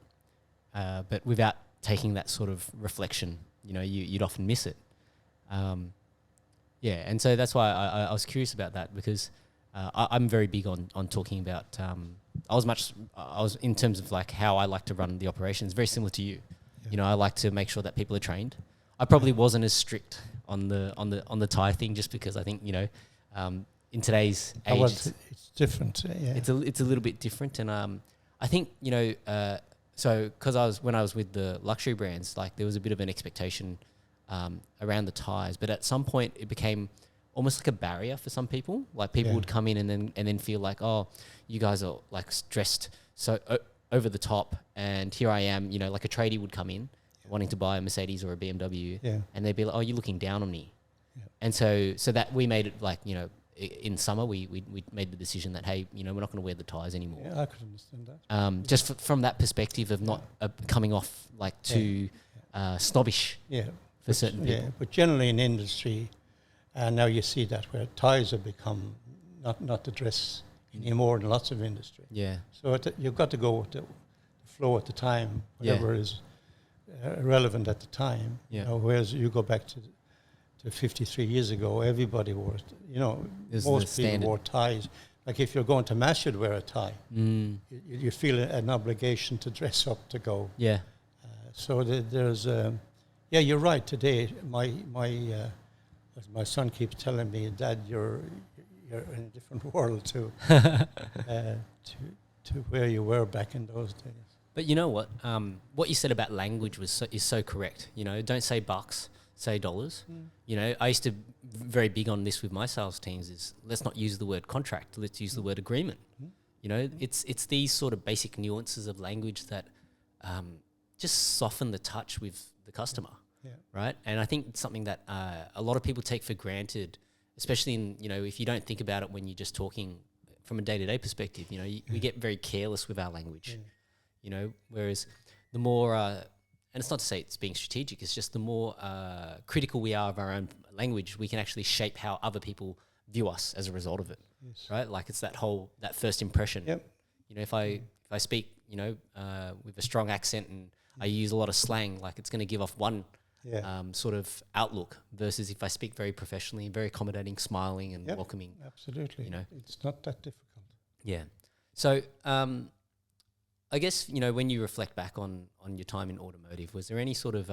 But without taking that sort of reflection, you'd often miss it. And so that's why I was curious about that, because I'm very big on talking about. I was in terms of like how I like to run the operations, very similar to you. Yeah. I like to make sure that people are trained. I probably wasn't as strict on the tie thing, just because I think in today's age, it's different. Yeah. It's a little bit different, and I think so because when I was with the luxury brands, like there was a bit of an expectation around the ties, but at some point it became almost like a barrier for some people. Like people would come in and then feel like, oh, you guys are like dressed so over the top, and here I am, like a tradie would come in wanting to buy a Mercedes or a BMW, and they'd be like, oh, you're looking down on me. Yeah. And so that we made it like, in summer we made the decision that, hey, we're not going to wear the ties anymore. Yeah, I could understand that. Just from that perspective of not coming off like too snobbish for certain people. Yeah, but generally in industry, now you see that where ties have become not the dress anymore in lots of industry. Yeah. So you've got to go with the flow at the time, whatever is relevant at the time. Yeah. Whereas you go back to 53 years ago, everybody wore, most people wore ties. Like if you're going to mass, you'd wear a tie. You feel an obligation to dress up to go. Yeah. So there's, you're right. Today, as my son keeps telling me, Dad, you're in a different world to where you were back in those days. But you know what? What you said about language is so correct. Don't say bucks, say dollars. I used to very big on this with my sales teams is let's not use the word contract. Let's use the word agreement. It's these sort of basic nuances of language that just soften the touch with the customer. Yeah. Right. And I think it's something that a lot of people take for granted, especially in, if you don't think about it when you're just talking from a day-to-day perspective, we get very careless with our language. Whereas the more, and it's not to say it's being strategic, it's just the more critical we are of our own language, we can actually shape how other people view us as a result of it. Yes. Right? Like it's that first impression. Yep. If I speak, with a strong accent and I use a lot of slang, like it's going to give off one sort of outlook versus if I speak very professionally, very accommodating, smiling and welcoming. Absolutely. It's not that difficult. Yeah. So, I guess, when you reflect back on your time in automotive, was there any sort of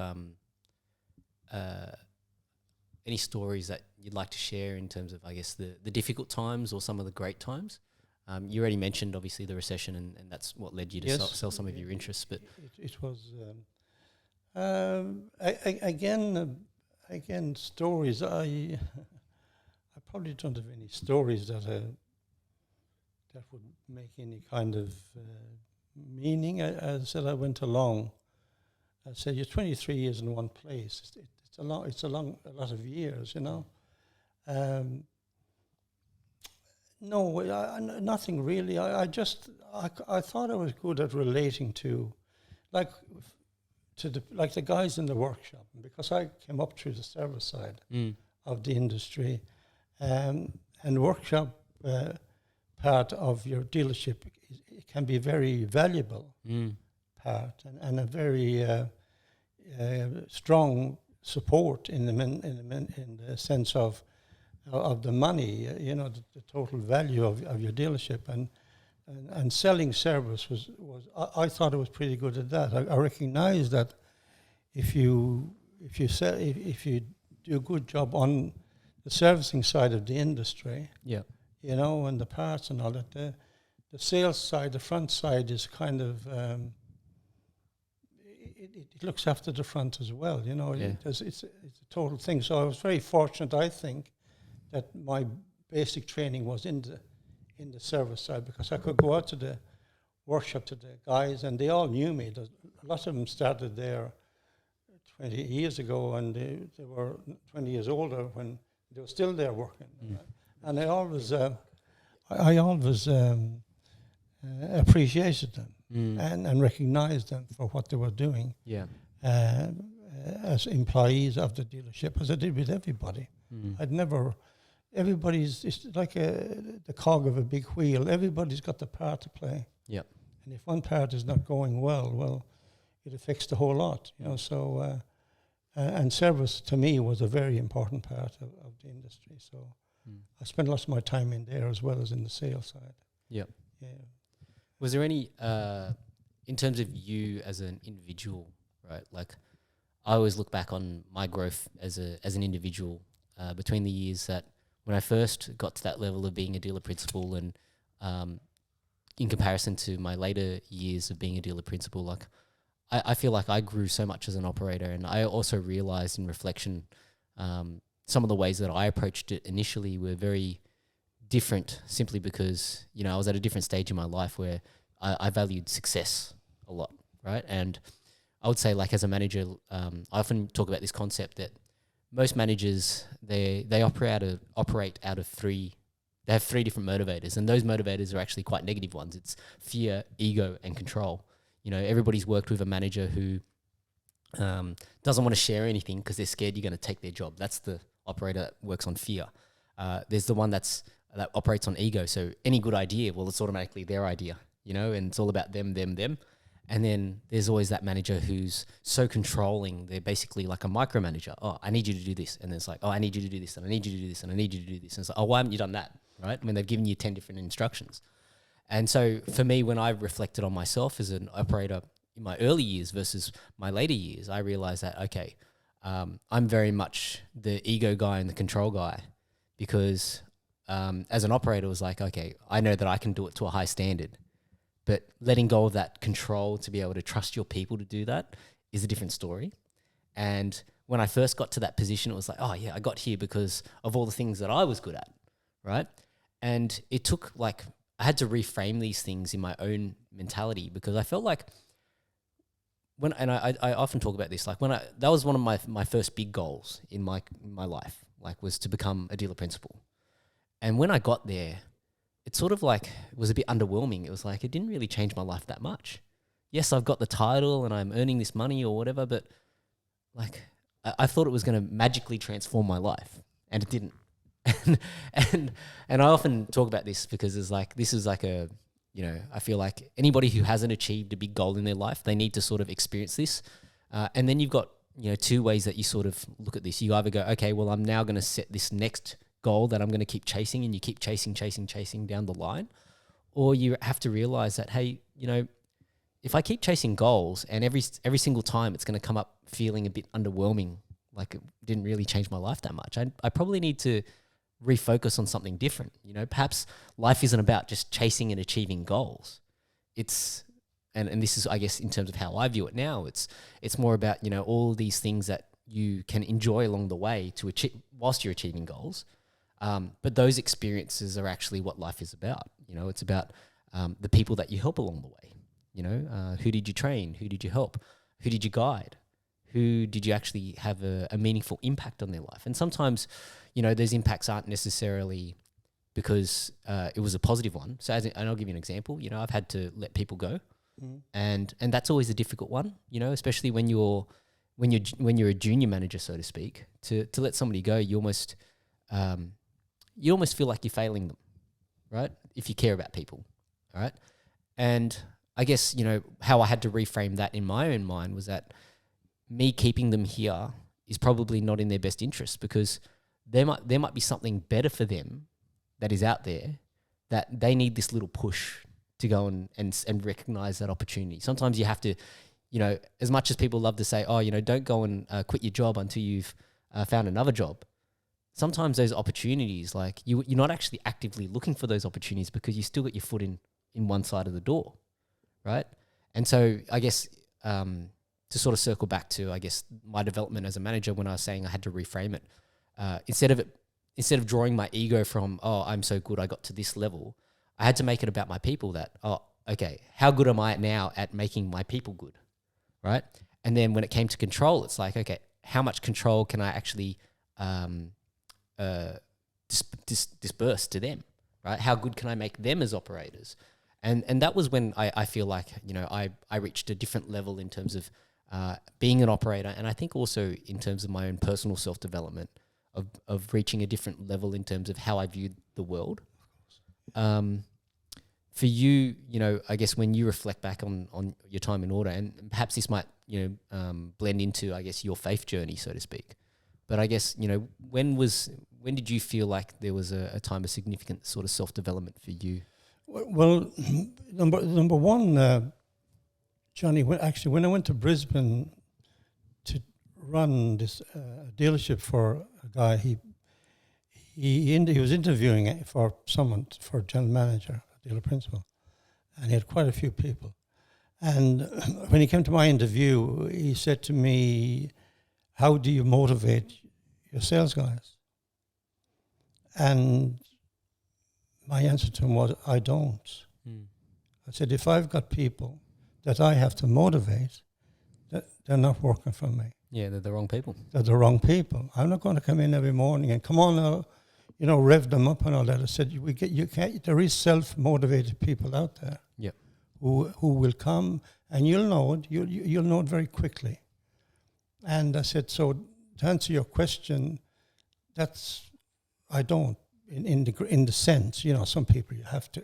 any stories that you'd like to share in terms of, I guess, the difficult times or some of the great times? You already mentioned, obviously, the recession, and that's what led you to sell some of your interests. But it was again stories. I probably don't have any stories that would make any kind of meaning. As I said, I went along. I said, you're 23 years in one place. It's a lot of years, No, nothing really. I thought I was good at relating to the guys in the workshop, because I came up through the service side of the industry, and workshop part of your dealership it can be very valuable part and a very strong support in the sense of the money, the total value of your dealership, and selling service was I thought it was pretty good at that. I recognize that if you do a good job on the servicing side of the industry, and the parts and all that, the sales side, the front side is kind of it looks after the front as well. It's a total thing. So I was very fortunate, I think, that my basic training was in the service side, because I could go out to the workshop to the guys, and they all knew me. A lot of them started there 20 years ago, and they were 20 years older when they were still there working. And I always appreciated them and recognized them for what they were doing as employees of the dealership, as I did with everybody. I'd never it's like the cog of a big wheel. Everybody's got the part to play. Yep. And if one part is not going well, it affects the whole lot, you know. So, and service to me was a very important part of the industry. So I spent lots of my time in there as well as in the sales side. Yep. Yeah. Was there any, in terms of you as an individual, right? Like, I always look back on my growth as an individual between the years that when I first got to that level of being a dealer principal and in comparison to my later years of being a dealer principal, like I feel like I grew so much as an operator, and I also realized in reflection some of the ways that I approached it initially were very different simply because, you know, I was at a different stage in my life where I valued success a lot, right? And I would say, like, as a manager, I often talk about this concept that most managers, they operate out of three. They have three different motivators, and those motivators are actually quite negative ones. It's fear, ego, and control. You know, everybody's worked with a manager who doesn't want to share anything because they're scared you're going to take their job. That's the operator that works on fear. There's the one that operates on ego. So any good idea, well, it's automatically their idea, you know, and it's all about them. And then there's always that manager who's so controlling. They're basically like a micromanager. Oh, I need you to do this. And then it's like, oh, I need you to do this, and I need you to do this, and I need you to do this. And it's like, oh, why haven't you done that, right? I mean, they've given you 10 different instructions. And so for me, when I reflected on myself as an operator in my early years versus my later years, I realized that, okay, I'm very much the ego guy and the control guy because as an operator, it was like, okay, I know that I can do it to a high standard. But letting go of that control to be able to trust your people to do that is a different story. And when I first got to that position, it was like, oh yeah, I got here because of all the things that I was good at, right? And it took like, I had to reframe these things in my own mentality because I felt like I often talk about this, like that was one of my first big goals in my life, like was to become a dealer principal. And when I got there, it sort of like was a bit underwhelming. It was like, it didn't really change my life that much. Yes, I've got the title and I'm earning this money or whatever, but like I thought it was going to magically transform my life, and it didn't. and I often talk about this because it's like, this is like a, you know, I feel like anybody who hasn't achieved a big goal in their life, they need to sort of experience this. And then you've got, you know, two ways that you sort of look at this. You either go, okay, well, I'm now going to set this next goal that I'm going to keep chasing, and you keep chasing down the line. Or you have to realize that, hey, you know, if I keep chasing goals and every single time it's going to come up feeling a bit underwhelming, like it didn't really change my life that much, I probably need to refocus on something different. You know, perhaps life isn't about just chasing and achieving goals. It's, and this is, I guess, in terms of how I view it now, it's more about, you know, all these things that you can enjoy along the way to achieve whilst you're achieving goals. But those experiences are actually what life is about. You know, it's about the people that you help along the way. You know, who did you train? Who did you help? Who did you guide? Who did you actually have a meaningful impact on their life? And sometimes, you know, those impacts aren't necessarily because it was a positive one. So, and I'll give you an example. You know, I've had to let people go, and that's always a difficult one. You know, especially when you're a junior manager, so to speak. To let somebody go, you almost feel like you're failing them, right? If you care about people, all right? And I guess, you know, how I had to reframe that in my own mind was that me keeping them here is probably not in their best interest, because there might be something better for them that is out there, that they need this little push to go and recognize that opportunity. Sometimes you have to, you know, as much as people love to say, oh, you know, don't go and quit your job until you've found another job. Sometimes those opportunities, like you're not actually actively looking for those opportunities because you still got your foot in one side of the door, right? And so I guess to sort of circle back to, I guess, my development as a manager, when I was saying I had to reframe it, instead of drawing my ego from, oh, I'm so good, I got to this level, I had to make it about my people. That, oh, okay, how good am I now at making my people good, right? And then when it came to control, it's like, okay, how much control can I actually disperse to them, right? How good can I make them as operators? And that was when I feel like, you know, I reached a different level in terms of being an operator, and I think also in terms of my own personal self-development of reaching a different level in terms of how I viewed the world. For you, I guess when you reflect back on your time in order, and perhaps this might, blend into, I guess, your faith journey, so to speak. But I guess, when did you feel like there was a time of significant sort of self-development for you? Well, number one, Johnny, when I went to Brisbane to run this dealership for a guy, he was interviewing for someone, for general manager, dealer principal, and he had quite a few people. And when he came to my interview, he said to me, "How do you motivate your sales guys?" And my answer to him was, "I don't." I said, if I've got people that I have to motivate, they're not working for me. Yeah, they're the wrong people. They're the wrong people. I'm not going to come in every morning and come on now, rev them up and all that. I said, there is self-motivated people out there. Yep. Who will come, and you'll know it. You'll know it very quickly. And I said, so to answer your question, I don't in the sense, some people you have to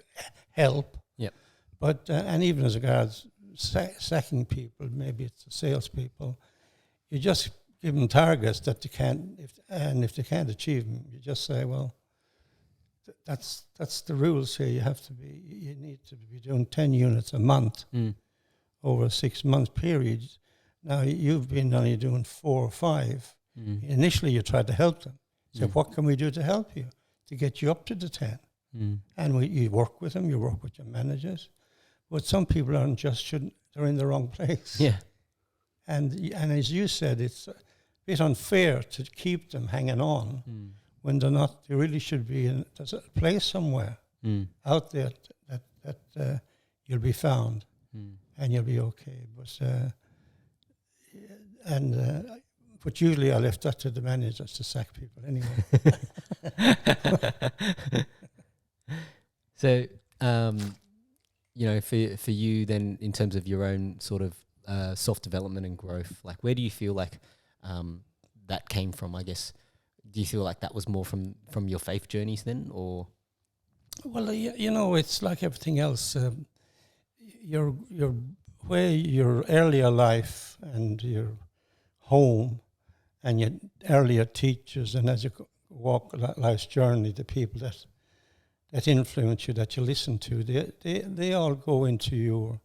help. Yep. But and even as regards sacking people, maybe it's the salespeople, you just give them targets that they can't. If they can't achieve them, you just say, well, that's the rules here. You need to be doing 10 units a month over a 6 month period. Now you've been only doing 4 or 5. Initially, you tried to help them. So what can we do to help you to get you up to the 10? And you work with them. You work with your managers. But some people they're in the wrong place. Yeah. And as you said, it's a bit unfair to keep them hanging on when they're not. They really should be there's a place somewhere out there that you'll be found and you'll be okay. But usually I left that to the managers to sack people anyway. So, for you then, in terms of your own sort of self-development and growth, like where do you feel like that came from, I guess? Do you feel like that was more from your faith journeys then, or? Well, it's like everything else. Your earlier life and your home and your earlier teachers, and as you walk life's journey, the people that influence you, that you listen to, they all go into your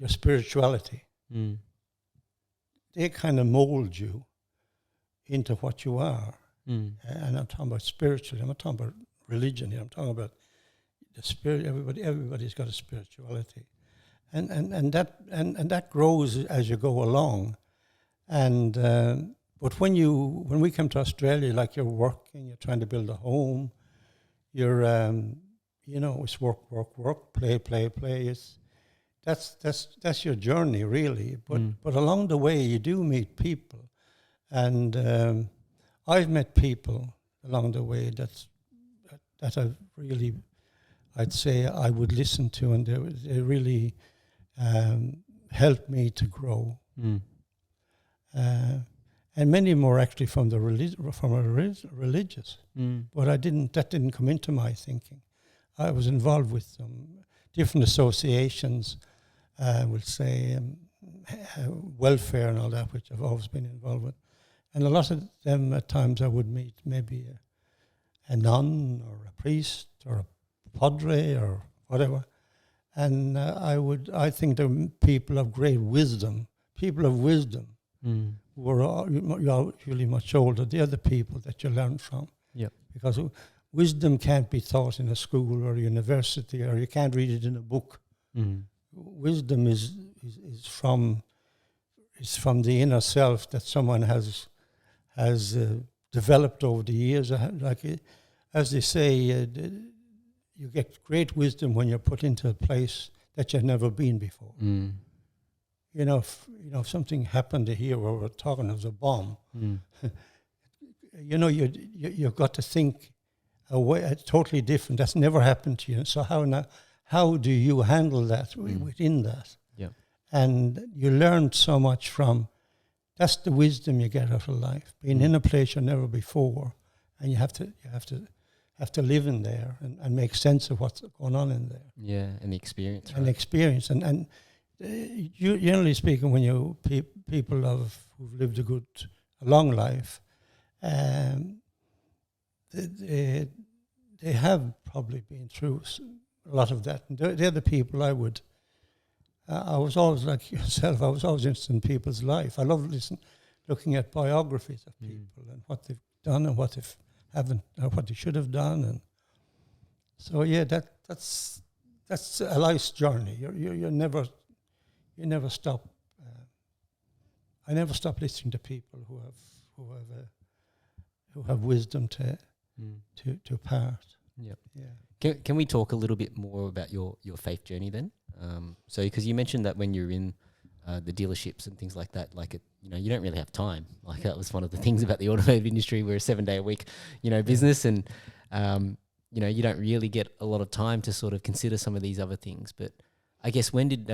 spirituality. They kind of mold you into what you are. And I'm talking about spiritually. I'm not talking about religion here. I'm talking about the spirit. Everybody's got a spirituality, and that grows as you go along. And but when we come to Australia, like you're working, you're trying to build a home, you're it's work, play. That's your journey really. But along the way, you do meet people, and I've met people along the way that I've really, I'd say I would listen to, and they really helped me to grow. And many more actually from the religious. But that didn't come into my thinking. I was involved with some different associations, we'll say welfare and all that, which I've always been involved with. And a lot of them at times I would meet maybe a nun or a priest or a padre or whatever. And I think they're people of great wisdom, who are usually much older. They're the people that you learn from. Yep. Because wisdom can't be taught in a school or a university, or you can't read it in a book. Wisdom is from the inner self that someone has developed over the years. As they say, you get great wisdom when you're put into a place that you've never been before. If something happened here where we're talking of a bomb, you've got to think a way totally different. That's never happened to you. So how do you handle that within that? Yeah. And you learn so much from that's the wisdom you get out of life. Being in a place you're never before, and you have to live in there and make sense of what's going on in there. Yeah, and the experience. And experience. And generally speaking, when you people who've lived a long life, they have probably been through a lot of that. And they're the people I was always like yourself. I was always interested in people's life. I love looking at biographies of people and what they've done and what they haven't, or what they should have done. And so, yeah, that's a life's journey. You never stop. I never stop listening to people who have wisdom to impart. Yep. Yeah. Can we talk a little bit more about your faith journey then? So, because you mentioned that when you're in the dealerships and things like that, like you don't really have time. Like that was one of the things about the automotive industry. We're a 7-day-a-week, business, and you don't really get a lot of time to sort of consider some of these other things. But I guess when did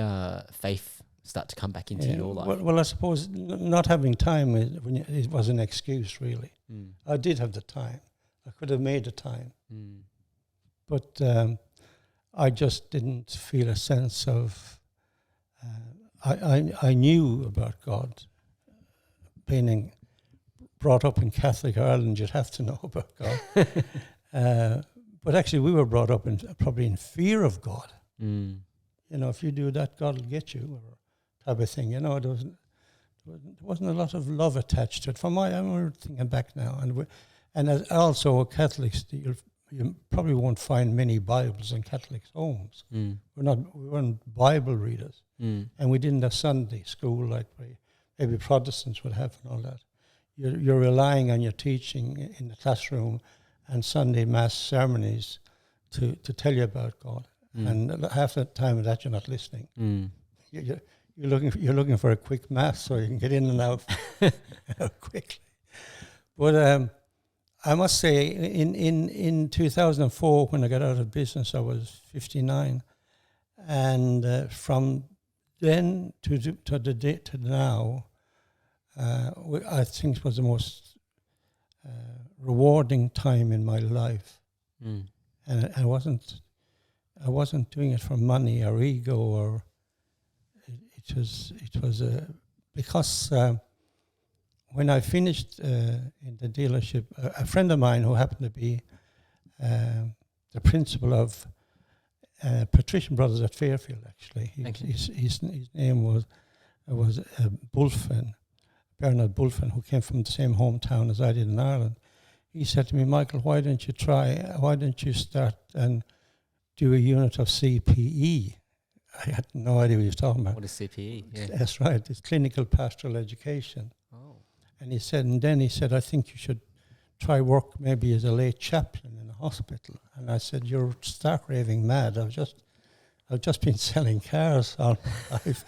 faith start to come back into your life? Well, I suppose not having time it was an excuse, really. I did have the time. I could have made the time. But I just didn't feel a sense of... I knew about God. Being brought up in Catholic Ireland, you'd have to know about God. But actually, we were brought up probably in fear of God. If you do that, God will get you, or type of thing. There wasn't a lot of love attached to it. I'm thinking back now, and as also Catholics, you probably won't find many Bibles in Catholics' homes. We weren't Bible readers, and we didn't have Sunday school like maybe Protestants would have and all that. You're relying on your teaching in the classroom and Sunday Mass ceremonies to tell you about God. And half the time of that you're not listening. You're looking for a quick Mass so you can get in and out quickly. But I must say, in 2004, when I got out of business, I was 59, and from then to now, I think it was the most rewarding time in my life, and I wasn't doing it for money or ego, or it was because. When I finished in the dealership, a friend of mine who happened to be the principal of Patrician Brothers at Fairfield, actually, his name was Bulfin, Bernard Bulfin, who came from the same hometown as I did in Ireland. He said to me, "Michael, why don't you start and do a unit of CPE?" I had no idea what he was talking about. What is CPE? Yeah. That's right. It's clinical pastoral education. Oh. And he said, "I think you should try work maybe as a lay chaplain in a hospital." And I said, "You're stark raving mad. I've just been selling cars all my life."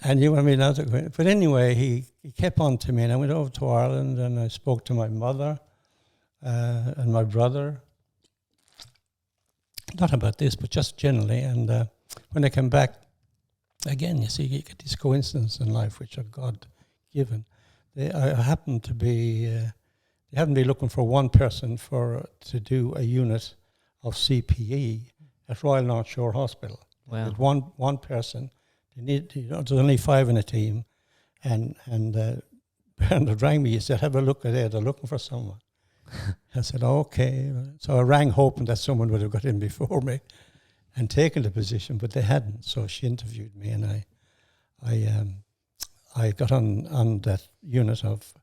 And you want me not to go. But anyway, he kept on to me, and I went over to Ireland, and I spoke to my mother and my brother. Not about this, but just generally. And when I came back, again, you see, you get these coincidences in life which are God-given. I happened to be... they happened to be looking for one person to do a unit of CPE at Royal North Shore Hospital. Wow. With one person. There's only 5 in a team. And Bernard rang me. He said, "Have a look at it. They're looking for someone." I said, "Okay." So I rang hoping that someone would have got in before me and taken the position, but they hadn't. So she interviewed me, and I got on that unit of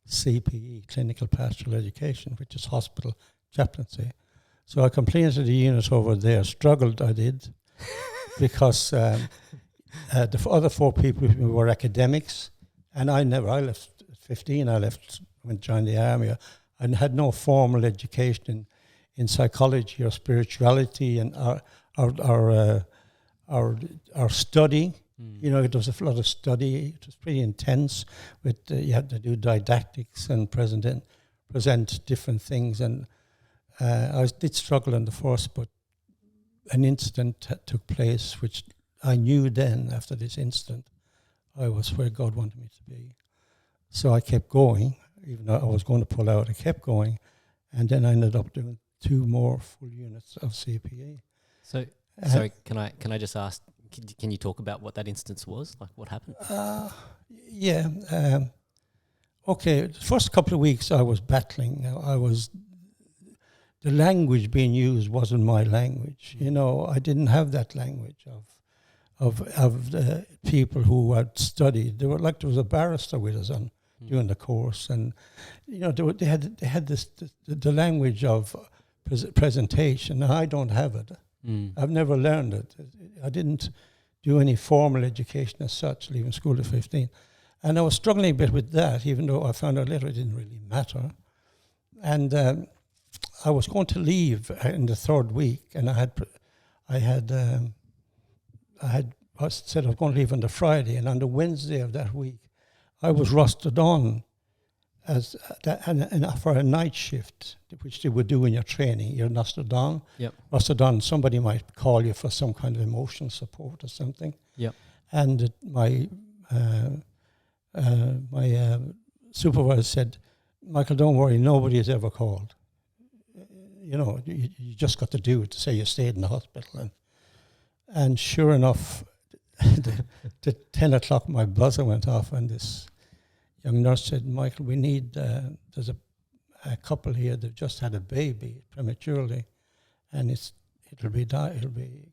CPE, Clinical Pastoral Education, which is hospital chaplaincy. So I completed the unit over there. Struggled, I did, because the other 4 people with me were academics, and I left at 15. Went to join the army. I had no formal education in psychology or spirituality, and our study. It was a lot of study. It was pretty intense. You had to do didactics and present different things. And I did struggle in the force, but an incident took place, which I knew then, after this incident, I was where God wanted me to be. So I kept going, even though I was going to pull out. I kept going, and then I ended up doing 2 more full units of CPA. So, sorry, can I just ask? Can you talk about what that instance was? Like, what happened? Yeah. Okay. The first couple of weeks, I was battling. The language being used wasn't my language. You know, I didn't have that language of the people who had studied. There was a barrister with us during the course, and you know they had this the language of presentation. Now, I don't have it. I've never learned it. I didn't do any formal education as such, leaving school at 15, and I was struggling a bit with that. Even though I found out later it didn't really matter, and I was going to leave in the 3rd week, and I said I was going to leave on the Friday, and on the Wednesday of that week, I was rostered on as for a night shift, which they would do in your training. You're rostered on. Yep. Rostered on. Somebody might call you for some kind of emotional support or something. Yep. And my supervisor said, "Michael, don't worry. Nobody has ever called. You know, you just got to do it to say you stayed in the hospital." And sure enough, the 10 o'clock, my buzzer went off, and this young nurse said, "Michael, we need, there's a couple here that just had a baby prematurely, and it'll be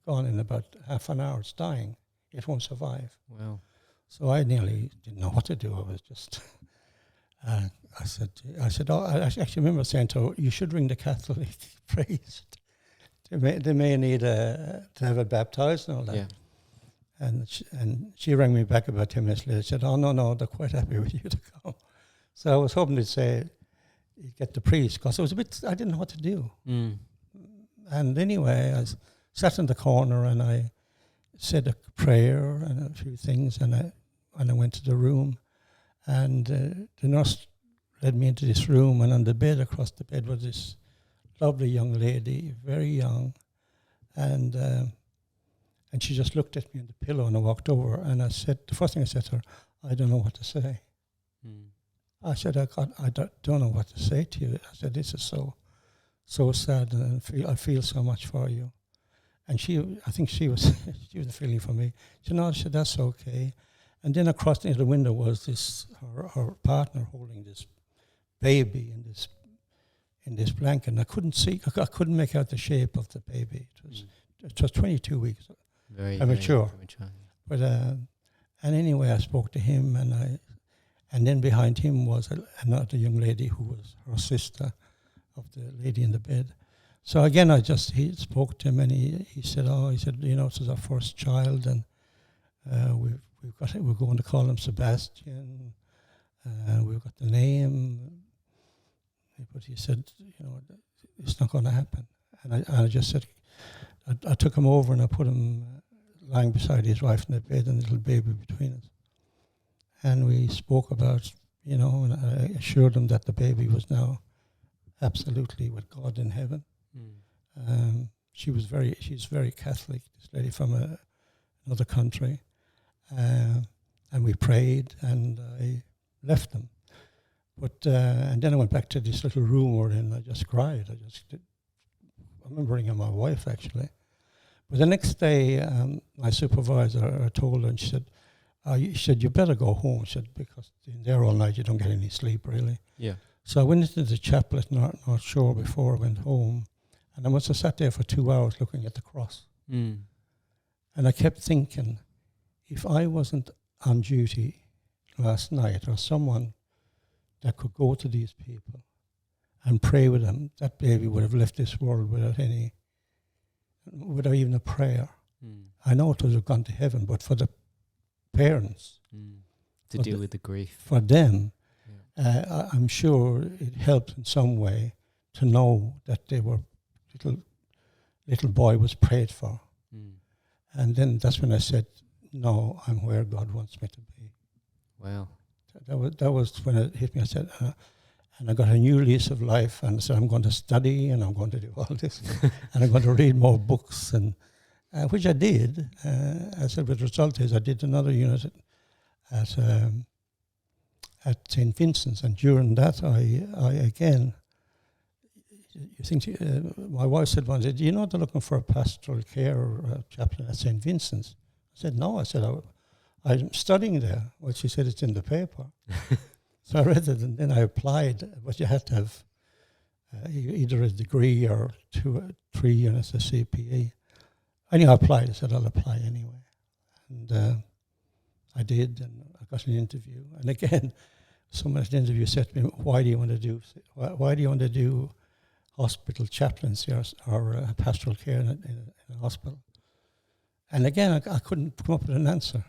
gone in about half an hour. It's dying. It won't survive." Wow. So I nearly didn't know what to do. I was just, I said, oh, I actually remember saying to her, "You should ring the Catholic priest. They may need to have it baptized and all that." Yeah. And she rang me back about 10 minutes later. Said, "Oh, no, they're quite happy with you to come." So I was hoping to say, you get the priest, because I didn't know what to do. And anyway, I sat in the corner and I said a prayer and a few things, and I went to the room, and the nurse led me into this room, and on the bed, across the bed, was this lovely young lady, very young, and she just looked at me on the pillow, and I walked over, and the first thing I said to her, "I don't know what to say." I said, I don't know what to say to you. I said, "This is so sad, and I feel so much for you." And I think she was feeling for me. She said, "No," she said, "That's okay." And then across the window was her partner holding this baby in this blanket. And I couldn't make out the shape of the baby. It was 22 weeks. Very premature. Very premature. But and anyway, I spoke to him, and then behind him was another young lady who was her sister of the lady in the bed. So again, he spoke to him, and he said, "You know, this is our first child, and we're going to call him Sebastian. We've got the name." But he said, "You know, it's not going to happen." And I just said, I took him over and I put him lying beside his wife in the bed and the little baby between us. And we spoke about, you know, and I assured him that the baby was now absolutely with God in heaven. She's very Catholic, this lady from another country. And we prayed, and I left them. But and then I went back to this little room we're in. I just cried. I remember ringing my wife, actually. But the next day, my supervisor, I told her, and she said, "You better go home," she said, "because in there all night you don't get any sleep, really." Yeah. So I went into the chapel at North Shore before I went home, and I must have sat there for 2 hours looking at the cross. And I kept thinking, if I wasn't on duty last night, or someone that could go to these people and pray with them, that baby would have left this world without even a prayer. I know it would have gone to heaven, but for the parents, to deal with the grief, for them, I'm sure it helped in some way to know that they were little boy was prayed for. And then that's when I said, "No, I'm where God wants me to be." Wow. That was when it hit me. I said, and I got a new lease of life, and I said, "I'm going to study, and I'm going to do all this, and I'm going to read more books," and which I did. I said, but the result is I did another unit at at St. Vincent's, and during that, I again, you think my wife said one day, "Do you know they're looking for a pastoral care or a chaplain at St. Vincent's?" I said, "No." I said, "I'm studying there." Well, she said, "It's in the paper." So I read it, and then I applied, but you had to have either a degree or 2 or 3 units of CPE. Anyhow, I applied. I said, "I'll apply anyway." And I did, and I got an interview. And again, someone at the interview said to me, "Why do you want to do hospital chaplaincy or pastoral care in a hospital?" And again, I couldn't come up with an answer.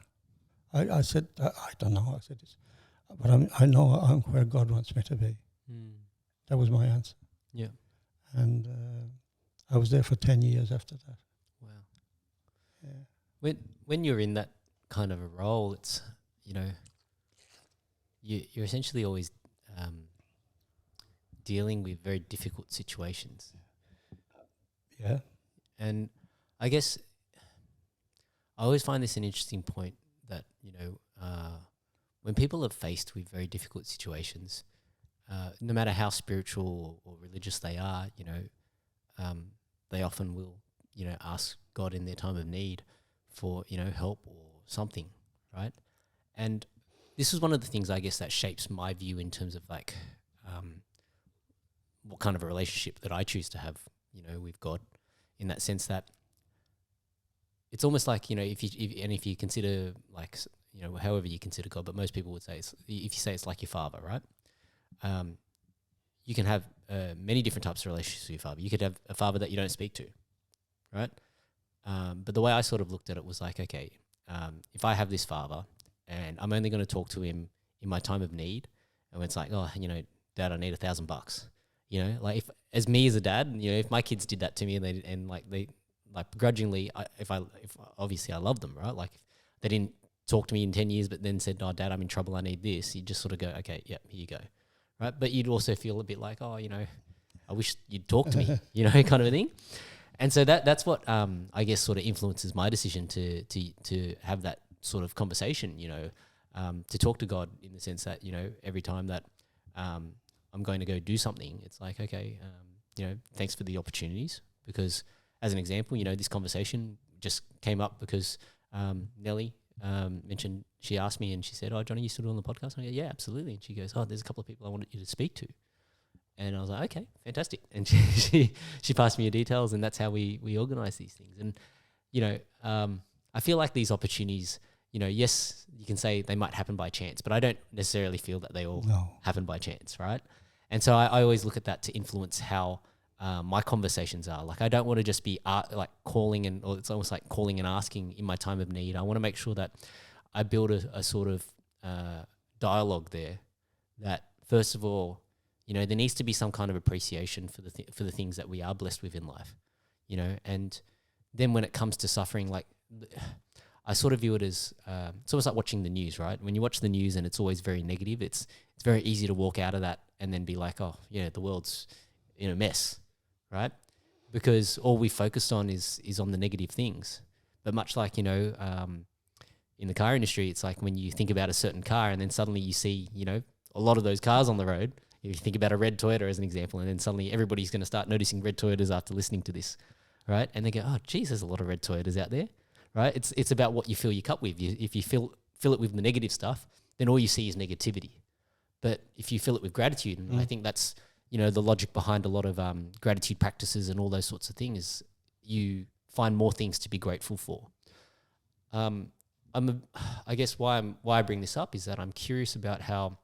I said, I don't know. I said, but I know I'm where God wants me to be. Mm. That was my answer. Yeah. And I was there for 10 years after that. Wow. Yeah. When you're in that kind of a role, it's, you're essentially always dealing with very difficult situations. Yeah. And I guess I always find this an interesting point that, when people are faced with very difficult situations, no matter how spiritual or religious they are, they often will, ask God in their time of need for, help or something, right? And this is one of the things, I guess, that shapes my view in terms of like what kind of a relationship that I choose to have, with God, in that sense that it's almost like, if you consider like, however you consider God, but most people would say if you say it's like your father, right? You can have many different types of relationships with your father. You could have a father that you don't speak to, right? But the way I sort of looked at it was like, okay, if I have this father and I'm only going to talk to him in my time of need, and when it's like, oh, Dad, I need $1,000. Like if as me as a dad, if my kids did that to me and they begrudgingly, if obviously I love them, right? Like if they didn't talk to me in 10 years, but then said, "Oh, Dad, I'm in trouble. I need this." You just sort of go, "Okay, yep, here you go," right? But you'd also feel a bit like, "Oh, I wish you'd talk to me," kind of a thing. And so that's what I guess sort of influences my decision to have that sort of conversation. To talk to God in the sense that every time that I'm going to go do something, it's like, okay, thanks for the opportunities, because as an example, this conversation just came up because Nellie mentioned, she asked me and she said, "Oh, Johnny, you still on the podcast?" And I go, "Yeah, absolutely." And she goes, "Oh, there's a couple of people I wanted you to speak to." And I was like, "Okay, fantastic." And she passed me your details, and that's how we organise these things. And, I feel like these opportunities, yes, you can say they might happen by chance, but I don't necessarily feel that they all happen by chance, right? And so I always look at that to influence how my conversations are. Like, I don't want to just be calling or it's almost like calling and asking in my time of need. I want to make sure that I build a sort of dialogue there that, first of all, there needs to be some kind of appreciation for the things that we are blessed with in life, and then when it comes to suffering, like I sort of view it as it's almost like watching the news, right? When you watch the news and it's always very negative, it's very easy to walk out of that and then be like, "Oh, yeah, the world's in a mess," right? Because all we focused on is on the negative things. But much like, in the car industry, it's like when you think about a certain car and then suddenly you see, a lot of those cars on the road. If you think about a red Toyota as an example, and then suddenly everybody's going to start noticing red Toyotas after listening to this, right? And they go, "Oh, geez, there's a lot of red Toyotas out there," right? It's about what you fill your cup with. If you fill it with the negative stuff, then all you see is negativity. But if you fill it with gratitude, and I think that's, the logic behind a lot of gratitude practices and all those sorts of things, you find more things to be grateful for. I guess why I bring this up is that I'm curious about how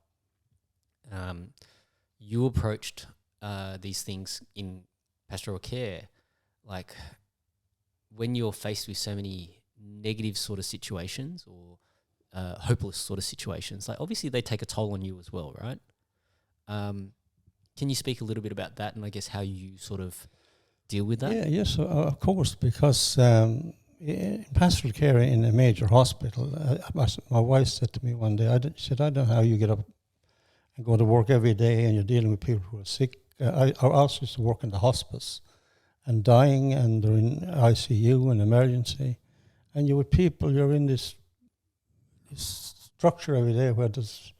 you approached these things in pastoral care, like when you're faced with so many negative sort of situations or hopeless sort of situations. Like obviously they take a toll on you as well, right? Can you speak a little bit about that and I guess how you sort of deal with that? Yeah, yes, of course, because in pastoral care in a major hospital, my wife said to me one day, she said, "I don't know how you get up and go to work every day and you're dealing with people who are sick." I also used to work in the hospice and dying, and they're in ICU and emergency. And you're with people, you're in this structure every day where it's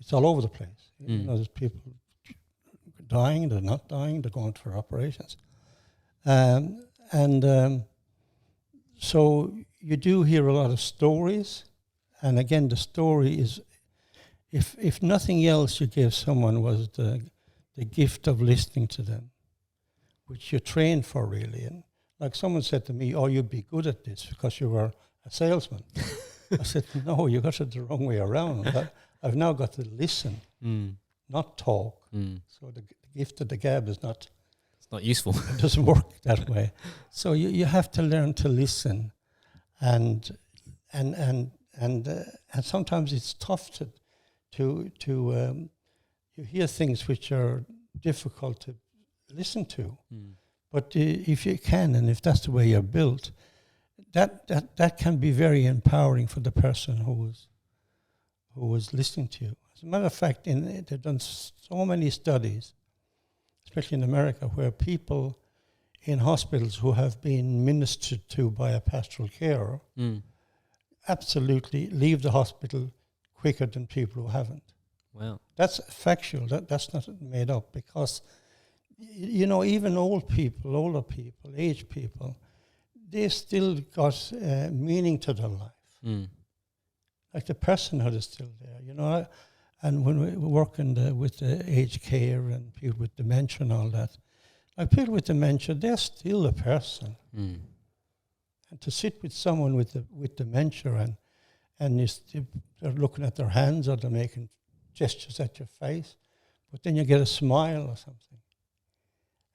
it's all over the place. You know, there's people dying, they're not dying, they're going for operations. So you do hear a lot of stories, and again, the story is, if nothing else you gave someone was the gift of listening to them, which you're trained for really. And like someone said to me, "Oh, you'd be good at this because you were a salesman." I said, "No, you got it the wrong way around. I've now got to listen, not talk. So the gift of the gab is not... It's not useful. It doesn't work that way. So you have to learn to listen, and sometimes it's tough to you hear things which are difficult to listen to. But if you can, and if that's the way you're built, that can be very empowering for the person who was listening to you. As a matter of fact, they've done so many studies, especially in America, where people in hospitals who have been ministered to by a pastoral carer absolutely leave the hospital quicker than people who haven't. Wow. That's factual. That's not made up, because, you know, even older people, aged people, they still got meaning to their life. Like the personhood is still there, you know. And when we work with the aged care and people with dementia and all that, like people with dementia, they're still a person. And to sit with someone with dementia and they're looking at their hands, or they're making gestures at your face, but then you get a smile or something.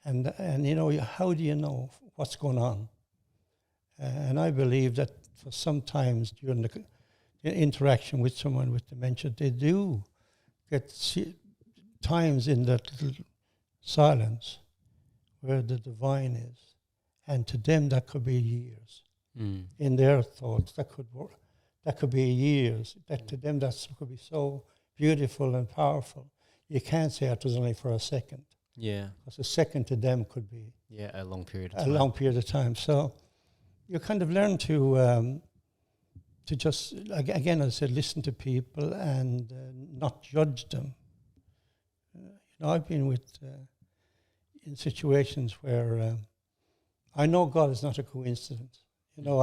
And you know, how do you know what's going on? And I believe that for sometimes during the interaction with someone with dementia, they do get times in that little silence where the divine is. And to them, that could be years. In their thoughts, that could be years. That to them, that could be so beautiful and powerful. You can't say it was only for a second. Yeah. Because a second to them could be a long period of time. A long period of time. So you kind of learn to just, again, as I said, listen to people and not judge them. You know, I've been in situations where I know God is not a coincidence. You know,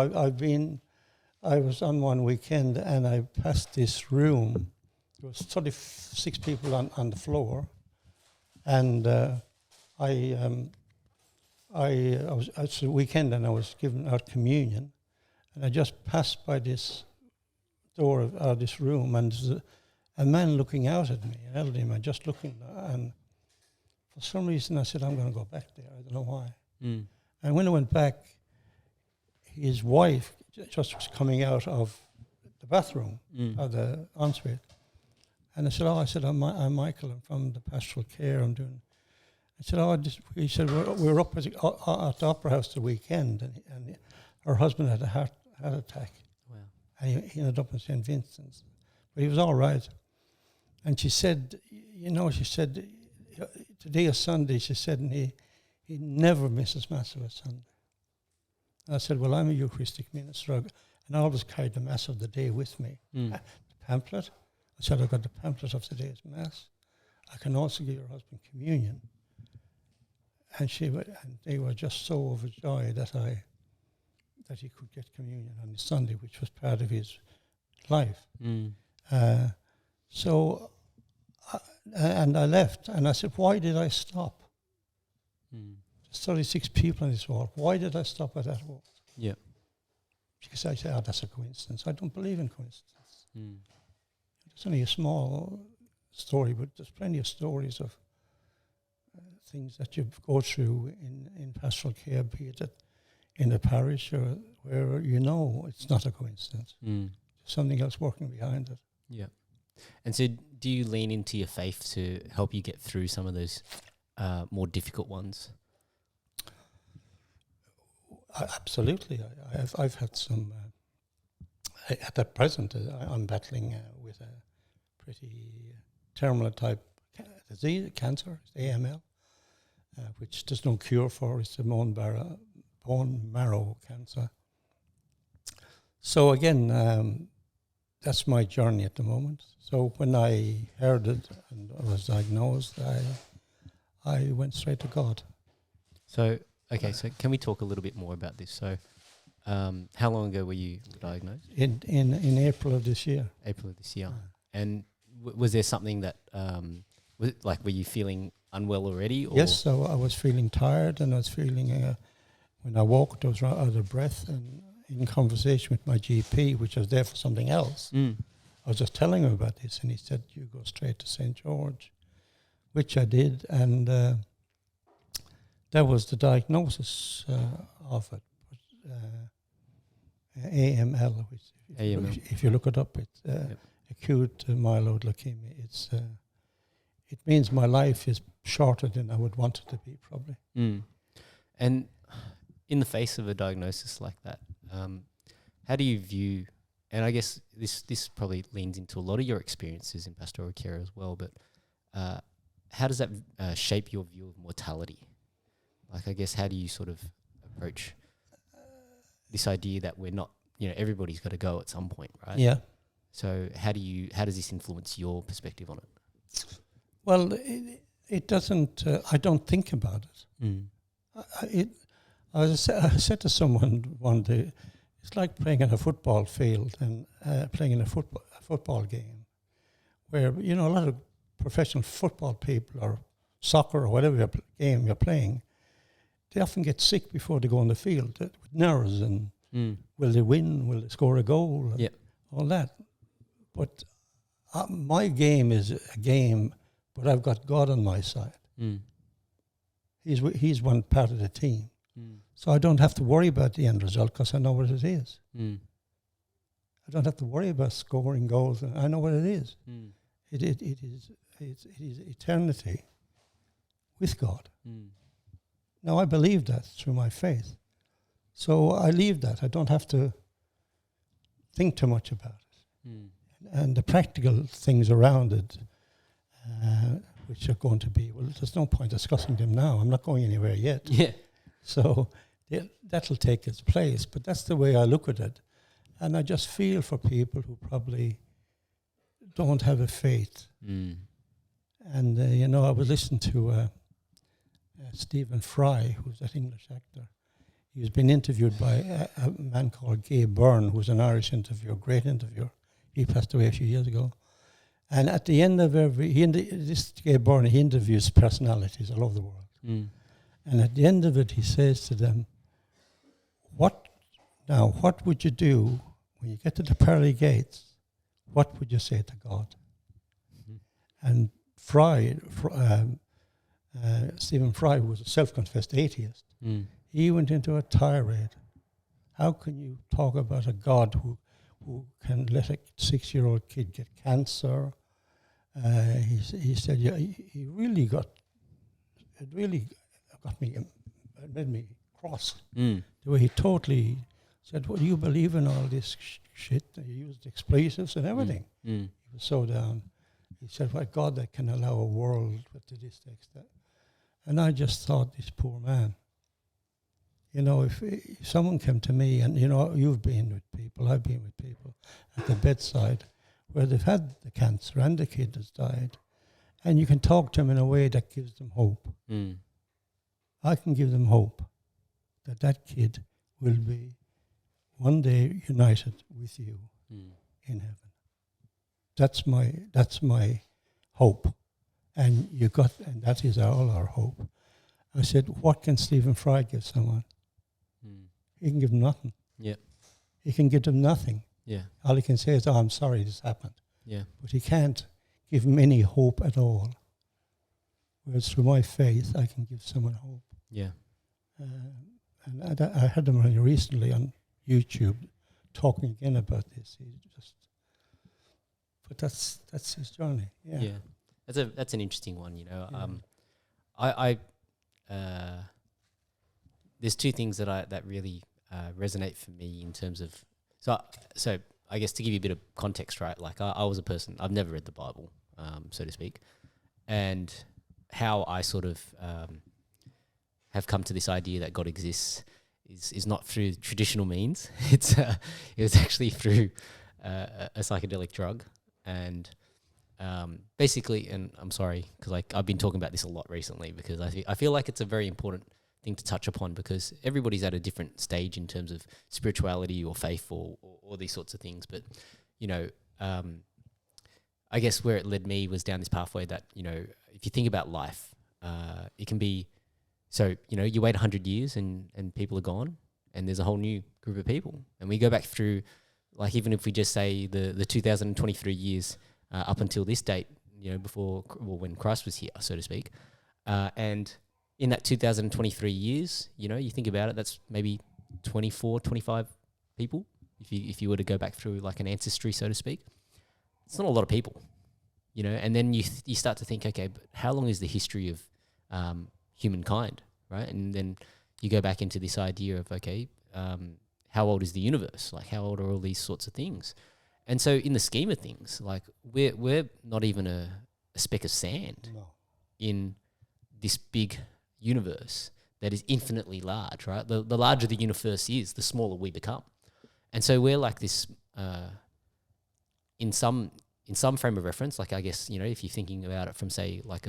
I was on one weekend and I passed this room. There was 36 people on the floor, and it's a weekend and I was giving out communion, and I just passed by this door of this room, and there's a man looking out at me, an elderly man, just looking, and for some reason I said, I'm going to go back there. I don't know why. And when I went back, his wife just was coming out of the bathroom, of the ensuite. And I said, I'm Michael, I'm from the Pastoral Care, I'm doing... I said, he said, we're up at the Opera House the weekend, and her husband had a heart attack. Wow. And he ended up in St. Vincent's. But he was all right. And she said, today is Sunday, she said, and he never misses Mass of a Sunday. And I said, well, I'm a Eucharistic minister, and I always carry the Mass of the day with me. The pamphlet. I said, I've got the pamphlet of today's Mass. I can also give your husband communion. And they were just so overjoyed that he could get communion on his Sunday, which was part of his life. And I left, and I said, why did I stop? There's 36 people in this wall. Why did I stop at that wall? Yeah. Because I said, that's a coincidence. I don't believe in coincidence. It's only a small story, but there's plenty of stories of things that you go through in pastoral care, be it in the parish or where you know it's not a coincidence. There's something else working behind it. Yeah. And so do you lean into your faith to help you get through some of those more difficult ones? Absolutely. I've had some... at the present, I'm battling with a pretty terminal type disease, cancer, AML, which there's no cure for. It's a bone marrow cancer. So again, that's my journey at the moment. So when I heard it and I was diagnosed, I went straight to God. So, okay, so can we talk a little bit more about this? So, how long ago were you diagnosed? In April of this year. April of this year. And was there something that, were you feeling unwell already? Or? Yes, so I was feeling tired, and I was feeling, when I walked, I was out of breath, and in conversation with my GP, which was there for something else, I was just telling him about this, and he said, you go straight to St. George, which I did, and that was the diagnosis of it. AML, which if you look it up, it's acute myeloid leukemia. It means my life is shorter than I would want it to be, probably. And in the face of a diagnosis like that, how do you view, and I guess this probably leans into a lot of your experiences in pastoral care as well, but how does that shape your view of mortality? Like, I guess, how do you sort of approach this idea that we're not, everybody's got to go at some point, right? Yeah. So how does this influence your perspective on it? Well, it doesn't, I don't think about it. I said to someone one day, it's like playing in a football field and playing in a football game where, a lot of professional football people or soccer or whatever game you're playing, they often get sick before they go on the field with nerves and will they win, will they score a goal, and all that. But my game is a game, but I've got God on my side. He's one part of the team. So I don't have to worry about the end result because I know what it is. I don't have to worry about scoring goals. I know what it is. It is eternity with God. Now I believe that through my faith. So I leave that. I don't have to think too much about it. And the practical things around it, which are going to be, well, there's no point discussing them now. I'm not going anywhere yet. Yeah. So that'll take its place. But that's the way I look at it. And I just feel for people who probably don't have a faith. And, I was listening to Stephen Fry, who's that English actor. He's been interviewed by a man called Gay Byrne, who's an Irish interviewer, great interviewer. He passed away a few years ago. And at the end of this Gay Byrne, he interviews personalities all over the world. And at the end of it, he says to them, what would you do when you get to the pearly gates? What would you say to God? And Stephen Fry, who was a self-confessed atheist, he went into a tirade. How can you talk about a God who can let a 6-year-old kid get cancer? He said, he really it made me cross. The way he totally said, well, you believe in all this shit? He used explosives and everything. He was so down. He said, what God that can allow a world with this extent? And I just thought, this poor man. If someone came to me, and you've been with people, I've been with people at the bedside where they've had the cancer and the kid has died, and you can talk to them in a way that gives them hope. I can give them hope that kid will be one day united with you in heaven. That's my hope, and that is all our hope. I said, what can Stephen Fry give someone? He can give them nothing. Yeah. He can give them nothing. Yeah. All he can say is, I'm sorry this happened. Yeah. But he can't give them any hope at all. Whereas through my faith, I can give someone hope. Yeah. And I had them recently on YouTube talking again about this. But that's his journey. Yeah. Yeah. That's an interesting one, there's two things that really resonate for me in terms of so I guess to give you a bit of context, right? Like I was a person, I've never read the Bible, so to speak, and how I sort of have come to this idea that God exists is not through traditional means. It was actually through a psychedelic drug, and basically, and I'm sorry because I've been talking about this a lot recently because I feel like it's a very important thing to touch upon because everybody's at a different stage in terms of spirituality or faith or these sorts of things. But I guess where it led me was down this pathway that if you think about life, it can be so you wait 100 years and people are gone and there's a whole new group of people, and we go back through, like, even if we just say the 2023 years up until this date, before, well, when Christ was here, so to speak, and in that 2023 years, you think about it, that's maybe 24, 25 people. If you were to go back through like an ancestry, so to speak, it's not a lot of people, and then you start to think, okay, but how long is the history of humankind, right? And then you go back into this idea of, okay, how old is the universe? Like, how old are all these sorts of things? And so in the scheme of things, like, we're not even a speck of sand in this big universe that is infinitely large, right? The larger the universe is, the smaller we become. And so we're like this, in some frame of reference, like, I guess, if you're thinking about it from, say, like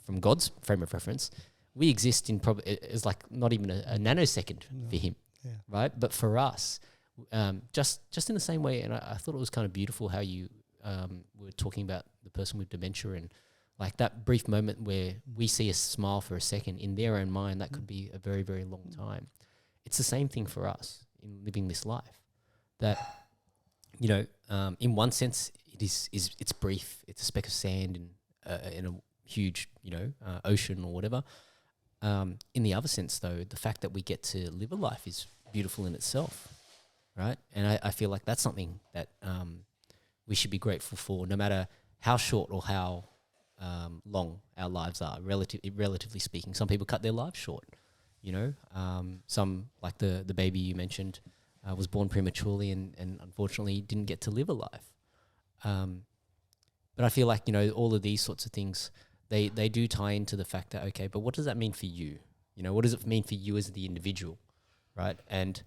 from God's frame of reference, we exist in probably as like not even a nanosecond for him, right? But for us, just in the same way, and I thought it was kind of beautiful how you were talking about the person with dementia, and like that brief moment where we see a smile for a second, in their own mind, that could be a very, very long time. It's the same thing for us in living this life, that, in one sense, it's brief. It's a speck of sand in a huge, ocean or whatever. In the other sense, though, the fact that we get to live a life is beautiful in itself, right? And I feel like that's something that we should be grateful for, no matter how short or how long our lives are, relatively speaking. Some people cut their lives short, some, like the baby you mentioned, was born prematurely and unfortunately didn't get to live a life. But I feel like, all of these sorts of things, they do tie into the fact that, okay, but what does that mean for you? What does it mean for you as the individual, right? And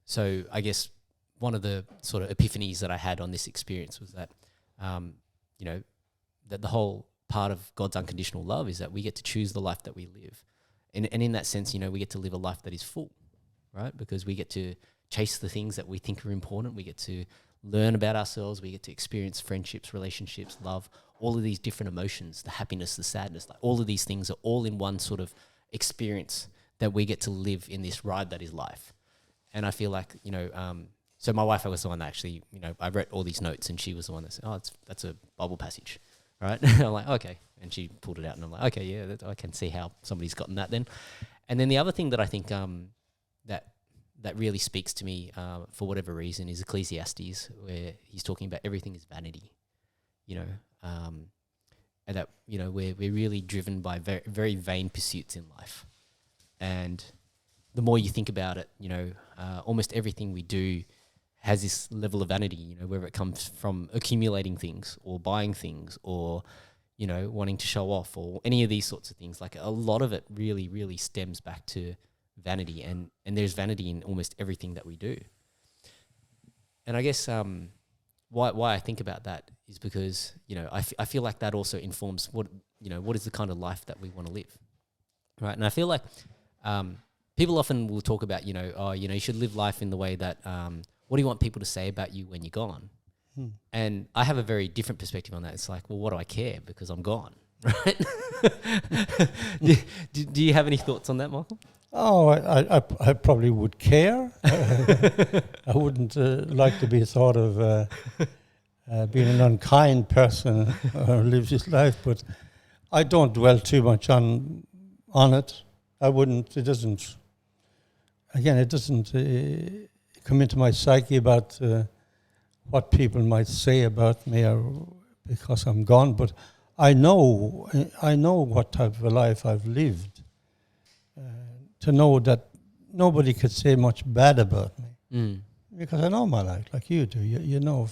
so I guess one of the sort of epiphanies that I had on this experience was that, that the whole part of God's unconditional love is that we get to choose the life that we live. And in that sense, we get to live a life that is full, right? Because we get to chase the things that we think are important. We get to learn about ourselves. We get to experience friendships, relationships, love, all of these different emotions, the happiness, the sadness, like all of these things are all in one sort of experience that we get to live in this ride that is life. And I feel like, so my wife was the one that actually, I read all these notes and she was the one that said, oh, that's a Bible passage, right? I'm like, okay. And she pulled it out and I'm like, okay, yeah, I can see how somebody's gotten that then. And then the other thing that I think that really speaks to me for whatever reason is Ecclesiastes, where he's talking about everything is vanity, and that, we're really driven by very, very vain pursuits in life. And the more you think about it, almost everything we do has this level of vanity, whether it comes from accumulating things or buying things or, wanting to show off or any of these sorts of things. Like, a lot of it really, really stems back to vanity, and there's vanity in almost everything that we do. And I guess why I think about that is because, I feel like that also informs what is the kind of life that we want to live, right? And I feel like people often will talk about, you should live life in the way that, what do you want people to say about you when you're gone? And I have a very different perspective on that. It's like, well, what do I care, because I'm gone, right? do you have any thoughts on that, Michael? Oh, I probably would care. I wouldn't like to be thought of being an unkind person who lives his life, but I don't dwell too much on it. I wouldn't. It doesn't come into my psyche about what people might say about me or because I'm gone. But I know what type of a life I've lived. To know that nobody could say much bad about me, because I know my life like you do. You know,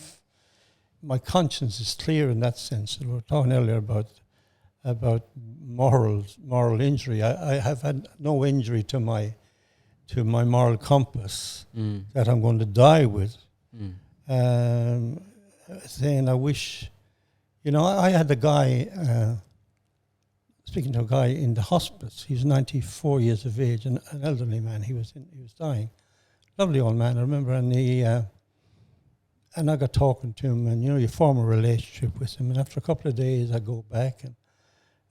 my conscience is clear in that sense. We were talking earlier about moral injury. I have had no injury to my moral compass that I'm going to die with. saying, I wish, I had a guy, speaking to a guy in the hospice. He was 94 years of age, an elderly man. He was dying. Lovely old man, I remember, and I got talking to him, and you form a relationship with him. And after a couple of days, I go back,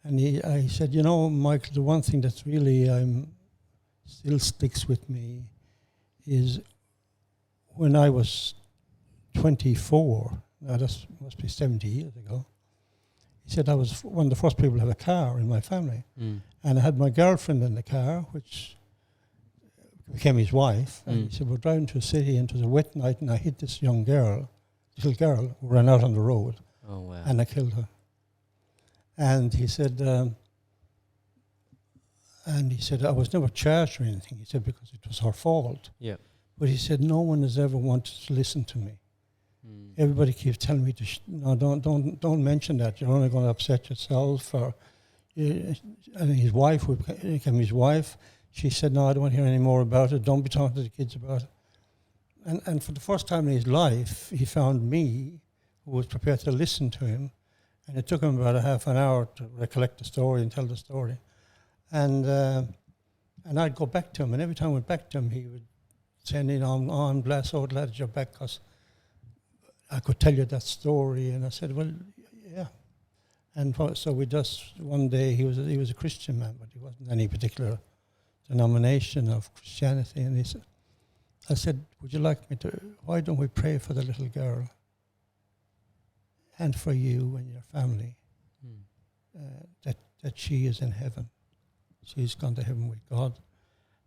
and I said, Michael, the one thing that's really still sticks with me is when I was 24. Now that must be 70 years ago. He said I was one of the first people to have a car in my family, and I had my girlfriend in the car, which became his wife. And he said, we're driving to a city, and it was a wet night, and I hit this little girl who ran out on the road. Oh, wow. And I killed her. And he said, I was never charged or anything. He said, because it was her fault. Yeah. But he said, no one has ever wanted to listen to me. Everybody keeps telling me to, no, don't mention that. You're only going to upset yourself. And his wife, who became his wife, she said, no, I don't want to hear any more about it. Don't be talking to the kids about it. And for the first time in his life, he found me, who was prepared to listen to him. And it took him about a half an hour to recollect the story and tell the story. And I'd go back to him, and every time I went back to him, he would say, I'm glad, so glad that you're back, because I could tell you that story. And I said, well, yeah. And so we just, one day, he was a Christian man, but he wasn't any particular denomination of Christianity. And I said, would you like me to, why don't we pray for the little girl and for you and your family, that she is in heaven. She's gone to heaven with God.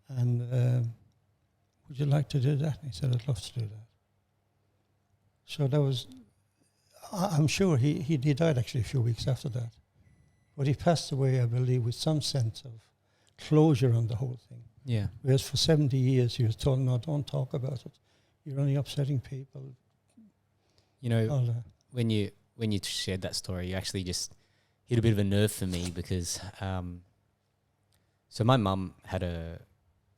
And would you like to do that? And he said, I'd love to do that. So that was, I'm sure he died actually a few weeks after that. But he passed away, I believe, with some sense of closure on the whole thing. Yeah. Whereas for 70 years he was told, no, don't talk about it. You're only upsetting people. When you shared that story, you actually just hit a bit of a nerve for me, because so my mum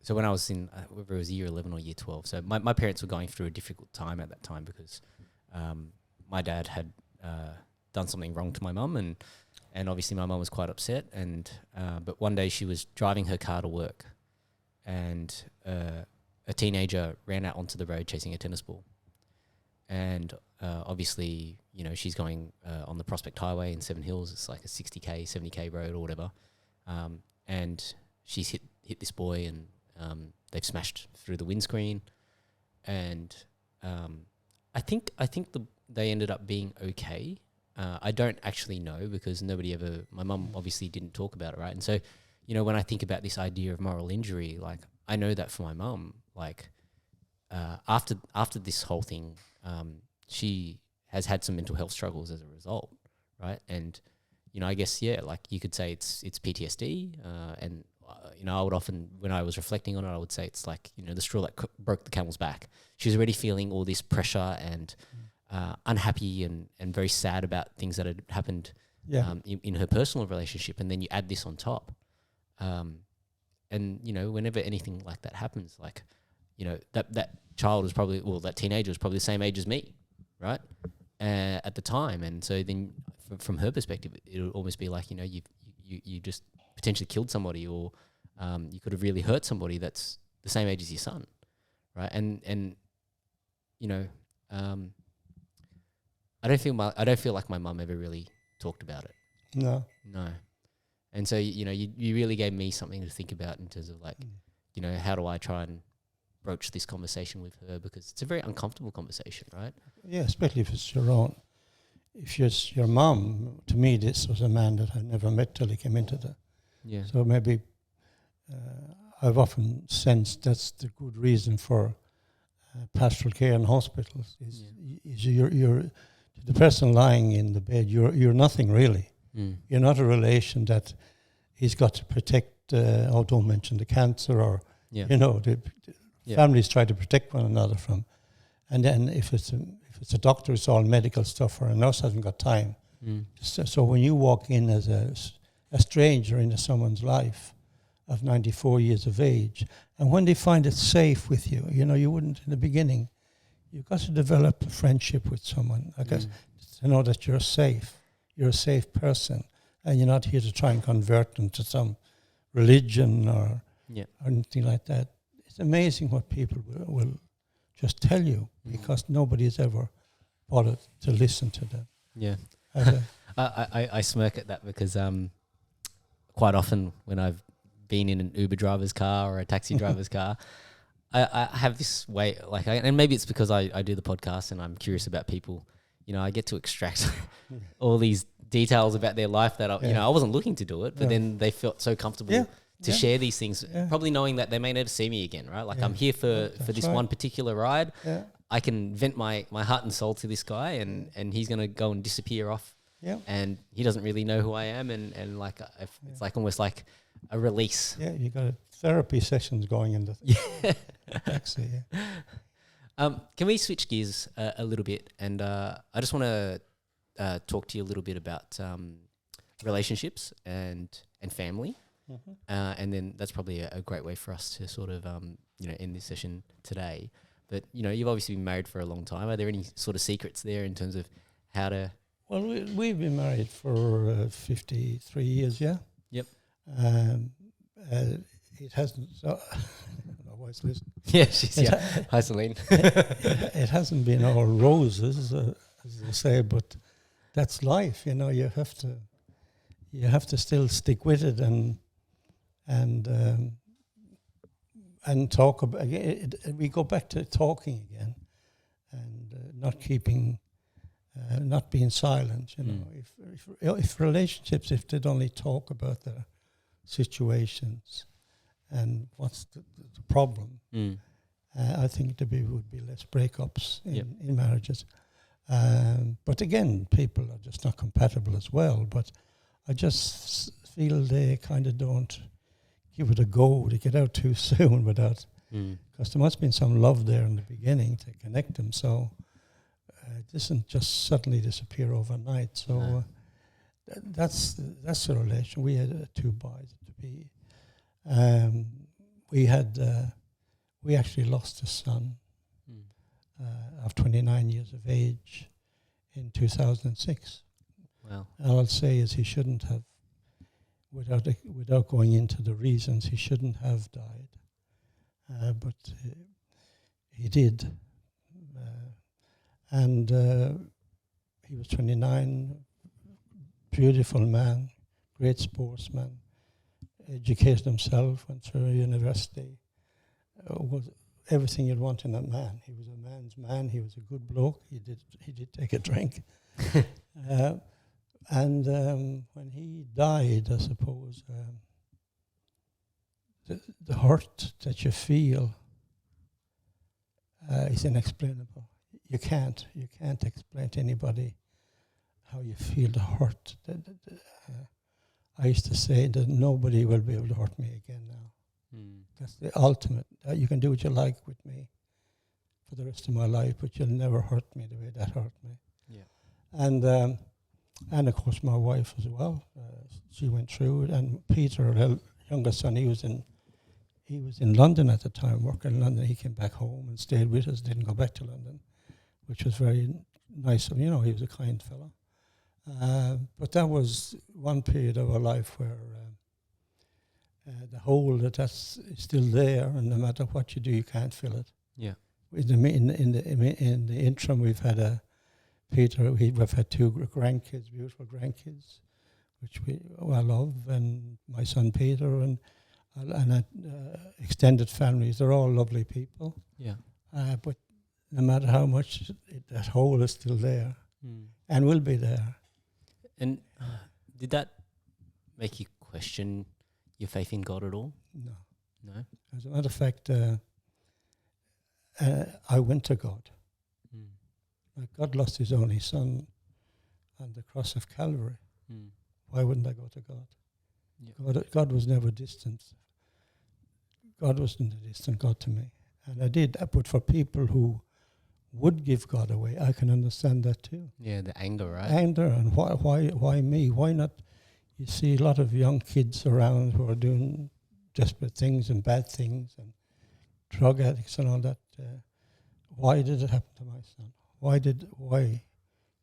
so when I was in, whether it was year 11 or year 12, so my parents were going through a difficult time at that time, because my dad had done something wrong to my mum, and obviously my mum was quite upset, but one day she was driving her car to work, and a teenager ran out onto the road chasing a tennis ball. And obviously, she's going on the Prospect Highway in Seven Hills. It's like a 60k, 70k road or whatever. And she's hit this boy, and they've smashed through the windscreen. And I think they ended up being okay. I don't actually know, because my mum obviously didn't talk about it, right? And so, when I think about this idea of moral injury, like, I know that for my mum, like, after this whole thing, she has had some mental health struggles as a result, right? And I guess, yeah, like, you could say it's PTSD, and I would often, when I was reflecting on it, I would say it's like, the straw that broke the camel's back. She was already feeling all this pressure and unhappy and very sad about things that had happened in her personal relationship, and then you add this on top, and whenever anything like that happens, like, that child was probably, that teenager was probably the same age as me, right? At the time. And so then from her perspective, it would almost be like, you just potentially killed somebody, or you could have really hurt somebody that's the same age as your son, right? And I don't feel like my mum ever really talked about it. No. And so, you really gave me something to think about in terms of, like, how do I try and broach this conversation with her, because it's a very uncomfortable conversation, right? Yeah, especially if it's your own. If it's your mum, to me, this was a man that I never met till he came into the. Yeah. So maybe I've often sensed that's the good reason for pastoral care in hospitals. Is you're the person lying in the bed. You're nothing really. You're not a relation that he's got to protect. Don't mention the cancer, or families try to protect one another from. And then if it's a doctor, it's all medical stuff, or a nurse hasn't got time. So when you walk in as a stranger into someone's life of 94 years of age, and when they find it safe with you, you wouldn't in the beginning, you've got to develop a friendship with someone. I guess to know that you're safe. You're a safe person, and you're not here to try and convert them to some religion or anything like that. It's amazing what people will just tell you because nobody has ever bothered to listen to them. Yeah. I smirk at that because quite often when I've been in an Uber driver's car or a taxi driver's car, I have this way, like, and maybe it's because I do the podcast and I'm curious about people. You know, I get to extract all these details about their life that I wasn't looking to do it, but then they felt so comfortable to share these things, probably knowing that they may never see me again, right? Like I'm here for this one particular ride. Yeah. I can vent my heart and soul to this guy, and he's going to go and disappear off. Yeah. And he doesn't really know who I am, and like it's like almost like a release. Yeah, you got therapy sessions going in the taxi. Yeah. Can we switch gears a little bit? And I just want to talk to you a little bit about relationships and family. Mm-hmm. And then that's probably a great way for us to sort of end this session today. But you've obviously been married for a long time. Are there any sort of secrets there in terms of how to? Well, we've been married for 53 years. Yeah. Yep. It hasn't. My wife's listening. Yeah, hi, Celine. It hasn't been all roses, as they say, but that's life. You have to still stick with it and talk about it. We go back to talking again, and not being silent. If relationships, if they'd only talk about their situations and what's the problem, I think there would be less breakups in marriages. But again, people are just not compatible as well. But I just feel they kind of don't give it a go. They get out too soon without, because there must have been some love there in the beginning to connect them. So it doesn't just suddenly disappear overnight. So that's the relation. We had 2 boys to be. We actually lost a son of 29 years of age in 2006. Wow. All I'll say is he shouldn't have, without going into the reasons, he shouldn't have died. But he did. And he was 29, beautiful man, great sportsman, educated himself, went through a university, was everything you'd want in a man. He was a man's man. He was a good bloke. He did take a drink. And when he died, I suppose, the hurt that you feel is inexplainable. You can't explain to anybody how you feel the hurt. I used to say that nobody will be able to hurt me again now. That's the ultimate. You can do what you like with me for the rest of my life, but you'll never hurt me the way that hurt me. Yeah. And of course my wife as well. She went through it. And Peter, her youngest son, he was in London at the time, working in London. He came back home and stayed with us. Didn't go back to London, which was very nice of him. He was a kind fellow. But that was one period of our life where the hole that's still there, and no matter what you do, you can't fill it. Yeah. In the interim, we've had we've had 2 grandkids, beautiful grandkids, which I love, and my son Peter, and extended families. They're all lovely people. Yeah. But no matter how much, that hole is still there, and will be there. And did that make you question your faith in God at all? No. No? As a matter of fact, I went to God. Like God lost his only son on the cross of Calvary. Why wouldn't I go to God? Yep. God was never distant. God wasn't a distant God to me. And I did. But for people who would give God away, I can understand that too. Yeah, the anger, right? Anger, and why me? Why not? You see a lot of young kids around who are doing desperate things and bad things and drug addicts and all that. why did it happen to my son? Why?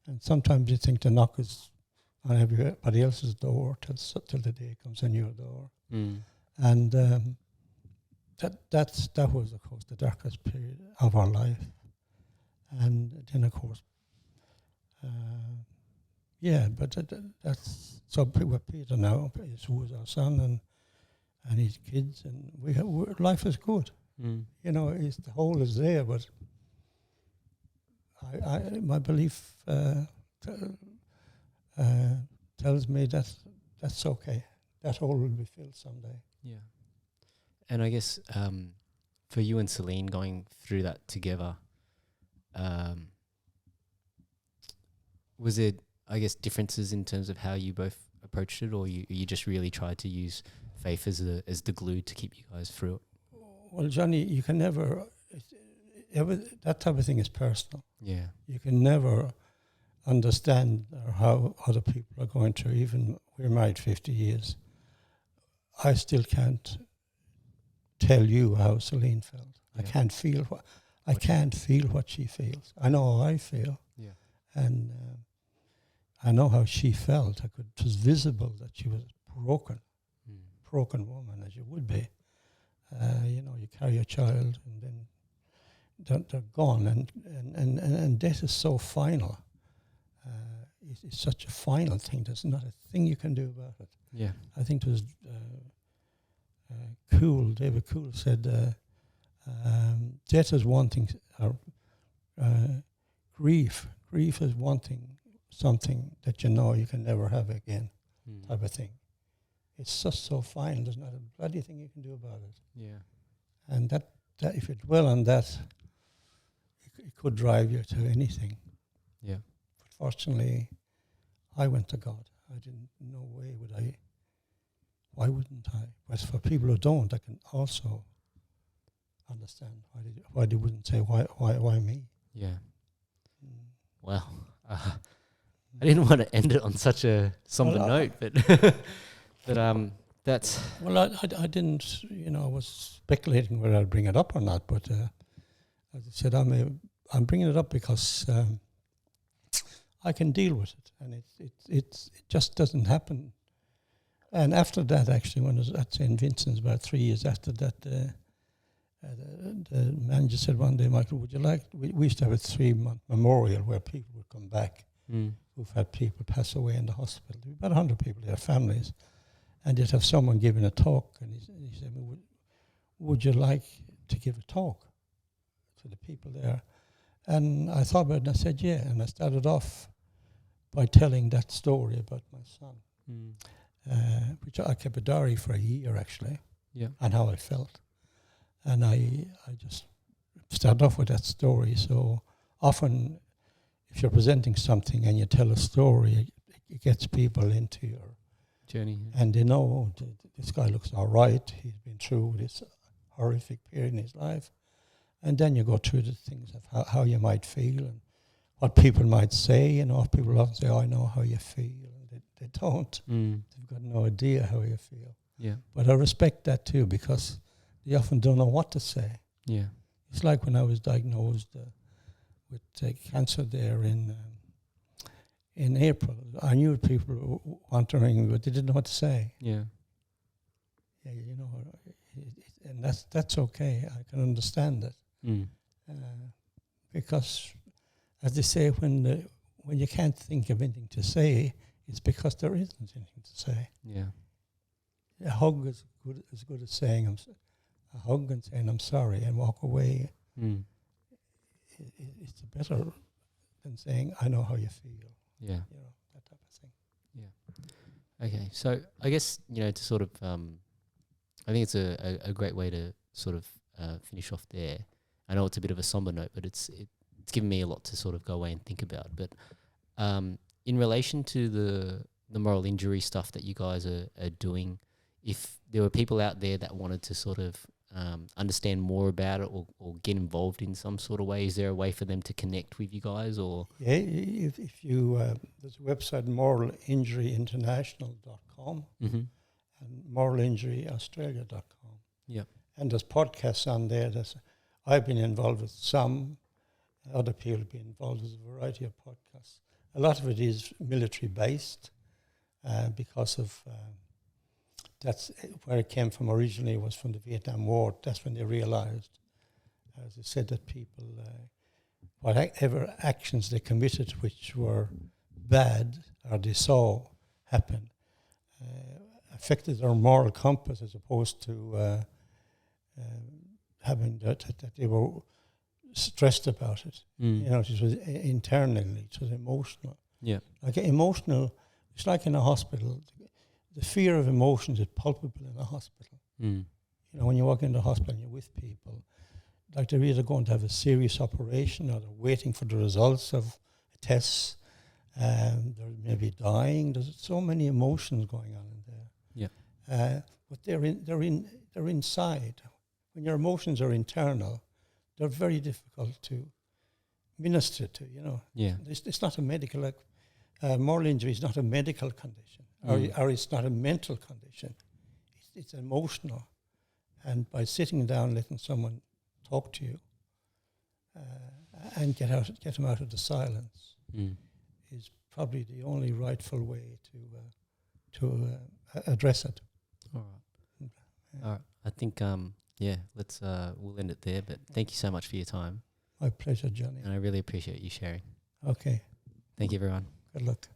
And sometimes you think the knock is on everybody else's door till the day comes on your door. And that was, of course, the darkest period of our life. And then, of course, but that's so. With Peter now, who was our son, and his kids, and life is good. You know, the hole is there, but my belief tells me that that's okay. That hole will be filled someday. Yeah. And I guess for you and Celine going through that together, was it, I guess, differences in terms of how you both approached it, or you just really tried to use faith as the glue to keep you guys through it? Well, Johnny, you can never... that type of thing is personal. Yeah. You can never understand how other people are going through. Even we're married 50 years. I still can't tell you how Celine felt. Yeah. I can't feel what she feels. I know how I feel. Yeah. And I know how she felt. It was visible that she was broken woman, as you would be. You know, you carry a child and then they're gone, and death is so final. It's such a final thing. There's not a thing you can do about it. Yeah. I think it was David Cool said, death is one thing, grief is wanting something that you know you can never have again, type of thing. It's just so final. There's not a bloody thing you can do about it. Yeah. And that if you dwell on that, it could drive you to anything. Yeah. But fortunately, I went to God. I didn't, no way would I. Why wouldn't I? But for people who don't, I can also understand why they wouldn't say, why me? Yeah. Well, I didn't want to end it on such a somber note, but that's... Well, I didn't, I was speculating whether I'd bring it up or not, but as I said, I'm bringing it up because I can deal with it, and it just doesn't happen. And after that, actually, when I was at St. Vincent's, about 3 years after that, the manager said one day, Michael, would you like... We used to have a 3-month memorial where people would come back who've had people pass away in the hospital. There were about 100 people, their families. And you'd have someone giving a talk, and he said, would you like to give a talk to the people there? And I thought about it, and I said, yeah. And I started off by telling that story about my son, which I kept a diary for a year, actually, and how I felt. And I just started off with that story. So often, if you're presenting something and you tell a story, it gets people into your journey. And they know, this guy looks all right. He's been through this horrific period in his life. And then you go through the things of how you might feel and what people might say. People often say, I know how you feel. And they don't. They've got no idea how you feel. Yeah. But I respect that too, because they often don't know what to say. Yeah. It's like when I was diagnosed with cancer there in April. I knew people who wanted to ring me, but they didn't know what to say. Yeah. Yeah, and that's okay. I can understand it. Because, as they say, when you can't think of anything to say, it's because there isn't anything to say. Yeah. A hug is as good as saying a hug and saying I'm sorry and walk away. It's better than saying I know how you feel. Yeah. That type of thing. Yeah. Okay. So I guess, to sort of, I think it's a great way to sort of finish off there. I know it's a bit of a somber note, but it's given me a lot to sort of go away and think about. But in relation to the moral injury stuff that you guys are doing, if there were people out there that wanted to sort of understand more about it or get involved in some sort of way, is there a way for them to connect with you guys? Or yeah, if you there's a website, moralinjuryinternational.com and moralinjuryaustralia.com. Yeah. And there's podcasts on there. I've been involved with some, Other people have been involved. There's a variety of podcasts. A lot of it is military based because of that's where it came from originally, was from the Vietnam War. That's when they realized, as I said, that people, whatever actions they committed which were bad or they saw happen, affected their moral compass as opposed to having that they were stressed about it. You know, it was internally, it was emotional. Yeah. Like emotional, it's like in a hospital. The fear of emotions is palpable in a hospital. You know, when you walk into a hospital and you're with people, like they're either going to have a serious operation or they're waiting for the results of tests. They're maybe dying. There's so many emotions going on in there. Yeah. But they're inside. When your emotions are internal, they're very difficult to minister to. You know. Yeah. It's not a medical. Like, moral injury is not a medical condition, or it's not a mental condition. It's emotional, and by sitting down, letting someone talk to you, and get them out of the silence, is probably the only rightful way to address it. All right. All right. I think let's we'll end it there. But thank you so much for your time. My pleasure, Johnny. And I really appreciate you sharing. Okay. Thank you, everyone. Good luck.